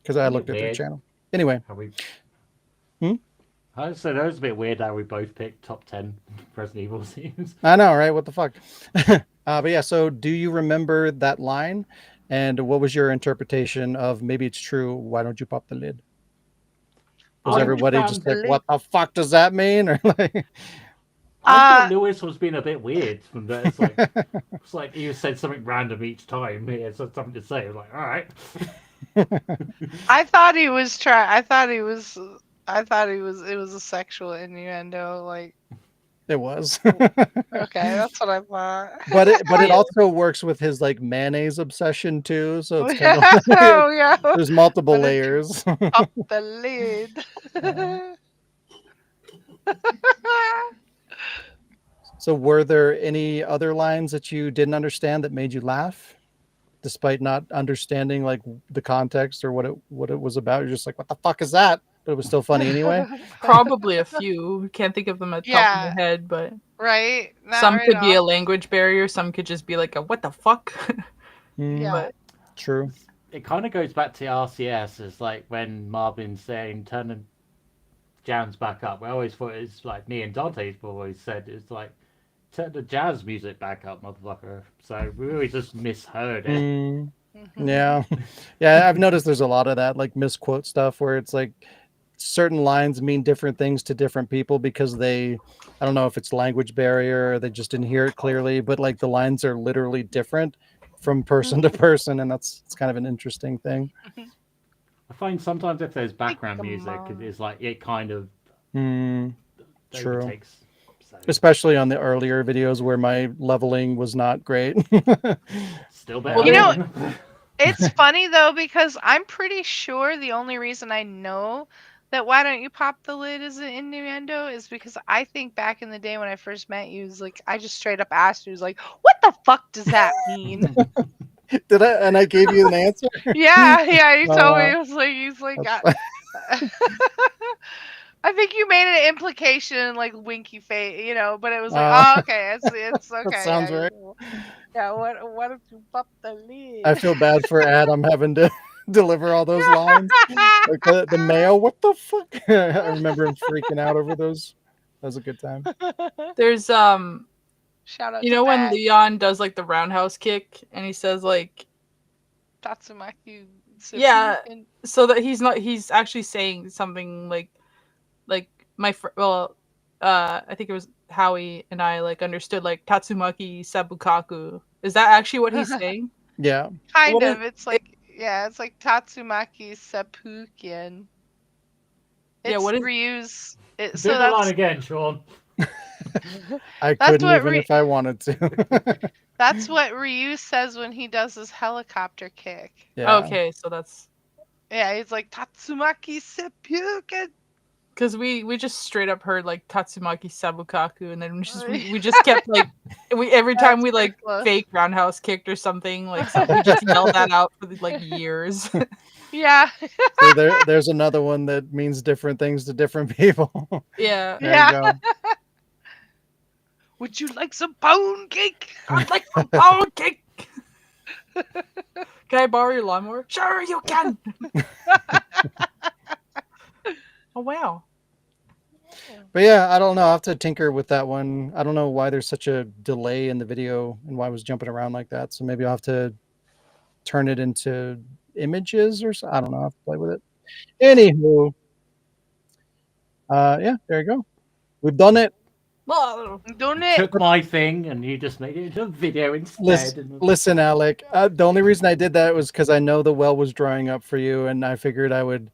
because I looked at their Weird. channel. Anyway, How we... Hmm? I said that was a bit weird how we both picked top 10 Resident Evil scenes. I know, right? What the fuck? But yeah, so do you remember that line? And what was your interpretation of "maybe it's true? Why don't you pop the lid"? Was I everybody found just the like, lid. "What the fuck does that mean?" Or like, I thought Lewis was being a bit weird from that. It's like he said something random each time. He had something to say. I was like, all right. I thought he was I thought he was. It was a sexual innuendo. Like, it was. okay, that's what I thought. but it also works with his like mayonnaise obsession too. So it's kind of Oh yeah. there's multiple Why don't you layers. pop the lid. So were there any other lines that you didn't understand that made you laugh, despite not understanding like the context or what it was about? You're just like, "What the fuck is that?" But it was still funny anyway. Probably a few. Can't think of them at the top of Yeah. my head, but Right? Not some right could be a off. language barrier. Some could just be like a "what the fuck." Yeah. But True. It kind of goes back to RCS. It's like when Marvin's saying, turn the jams back up. I always thought it's like me and Dante always said, it's like, turn the jazz music back up, motherfucker. So we always just misheard it. Yeah. Yeah, I've noticed there's a lot of that, like misquote stuff where it's like certain lines mean different things to different people because I don't know if it's language barrier or they just didn't hear it clearly, but like the lines are literally different from person to person, and it's kind of an interesting thing. I find sometimes if there's background music, it's like it kind of True. overtakes. So. Especially on the earlier videos where my leveling was not great. Still better. You know, it's funny though because I'm pretty sure the only reason I know that "why don't you pop the lid" is an innuendo is because I think back in the day when I first met you, was like I just straight up asked you, was like, "What the fuck does that mean?" Did I? And I gave you an answer. Yeah, you Oh, told me. wow. It was like he's like. That's I think you made an implication, like winky face, but it was like, Oh. oh, okay, it's okay. That sounds right. Yeah, what if you pop the lid? I feel bad for Adam having to deliver all those lines. Like the mail, what the fuck? I remember him freaking out over those. That was a good time. there's Shout out you to know when Matt. Leon does like the roundhouse kick and he says like Tatsumaki. yeah, Seppuku. so that he's actually saying something like I think it was Howie and I like understood like Tatsumaki Sabukaku. Is that actually what he's saying? Yeah. Kind of. It's like Tatsumaki Seppukian. It's Yeah, what is Ryu's. Do the line again, Sean. I That's couldn't what even if I wanted to. That's what Ryu says when he does his helicopter kick. Yeah. Okay, so that's Yeah, he's like Tatsumaki Seppuku. Because we just straight up heard like Tatsumaki Sabukaku, and then we just kept like every time we like fake roundhouse kicked or something like we just yelled that out for like years. Yeah. See, there's another one that means different things to different people. Yeah. There you go. Would you like some pound cake? I'd like some pound cake. Can I borrow your lawnmower? Sure, you can. Oh wow. But yeah, I don't know. I'll have to tinker with that one. I don't know why there's such a delay in the video and why it was jumping around like that. So maybe I'll have to turn it into images or so. I don't know. I'll have to play with it. Anywho. Yeah, there you go. We've done it. Done it. Took my thing and you just made it into a video instead. Listen, Alec. The only reason I did that was because I know the well was drying up for you, and I figured I would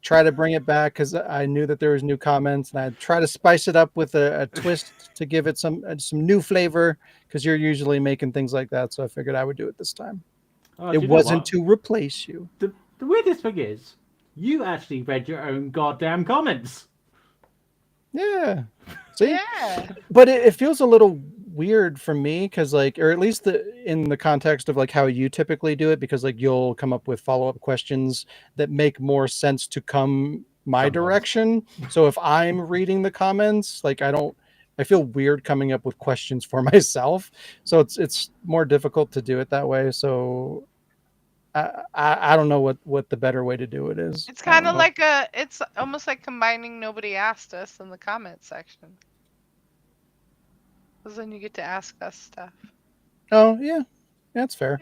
try to bring it back because I knew that there was new comments, and I'd try to spice it up with a twist to give it some new flavor because you're usually making things like that. So I figured I would do it this time. It wasn't to replace you. The weirdest thing is, you actually read your own goddamn comments. Yeah. See? Yeah. But it feels a little weird for me because like, or at least in the context of like how you typically do it, because like you'll come up with follow-up questions that make more sense to come my direction. So if I'm reading the comments, like I feel weird coming up with questions for myself. So it's more difficult to do it that way. So I don't know what the better way to do it is. It's kind of like it's almost like combining Nobody Asked Us in the comment section. Because then you get to ask us stuff. Oh, yeah. That's fair.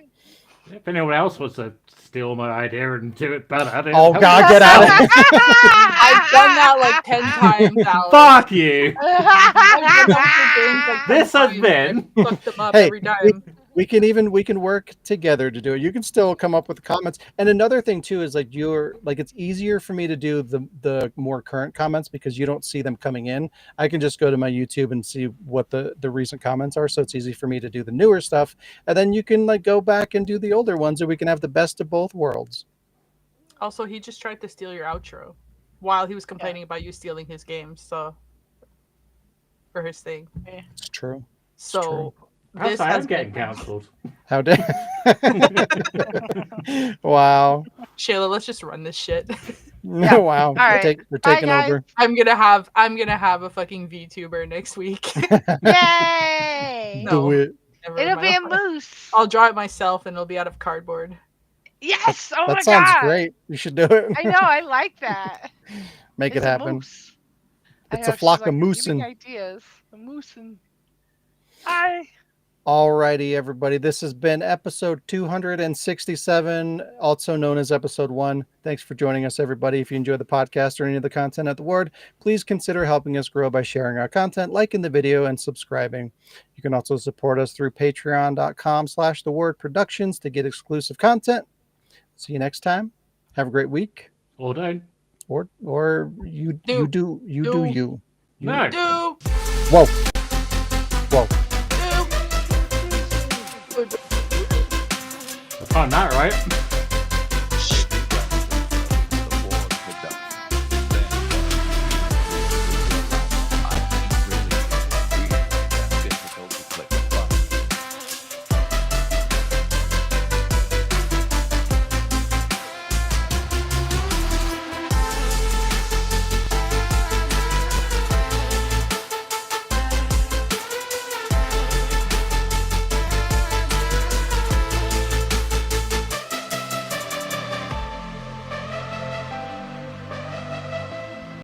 If anyone else wants to steal my idea and do it better, oh God, get out of here! I've done that like 10 times now. Fuck you! This has been. Fuck them up Hey, every time. we can work together to do it. You can still come up with comments. And another thing too is like it's easier for me to do the more current comments because you don't see them coming in. I can just go to my YouTube and see what the recent comments are. So it's easy for me to do the newer stuff. And then you can like go back and do the older ones and we can have the best of both worlds. Also, he just tried to steal your outro while he was complaining about you stealing his games, so for his thing. It's true. So This has getting cancelled. How dare? Wow. Shayla, let's just run this shit. Yeah. Wow. All right. We're taking over. I'm gonna have a fucking VTuber next week. Yay! Do it. It'll be a moose. I'll draw it myself, and it'll be out of cardboard. Yes! Oh that my sounds god! great. You should do it. I know. I like that. Make It's it a happen. moose. It's I know, a flock she's of like, moose "Give me and. ideas. A moose and. Hi. Alrighty, everybody. This has been episode 267, also known as episode 1. Thanks for joining us, everybody. If you enjoy the podcast or any of the content at The Ward, please consider helping us grow by sharing our content, liking the video, and subscribing. You can also support us through patreon.com/TheWardProductions to get exclusive content. See you next time. Have a great week. Or don't. Or you do you. No. Do. Whoa. Whoa. I found that right.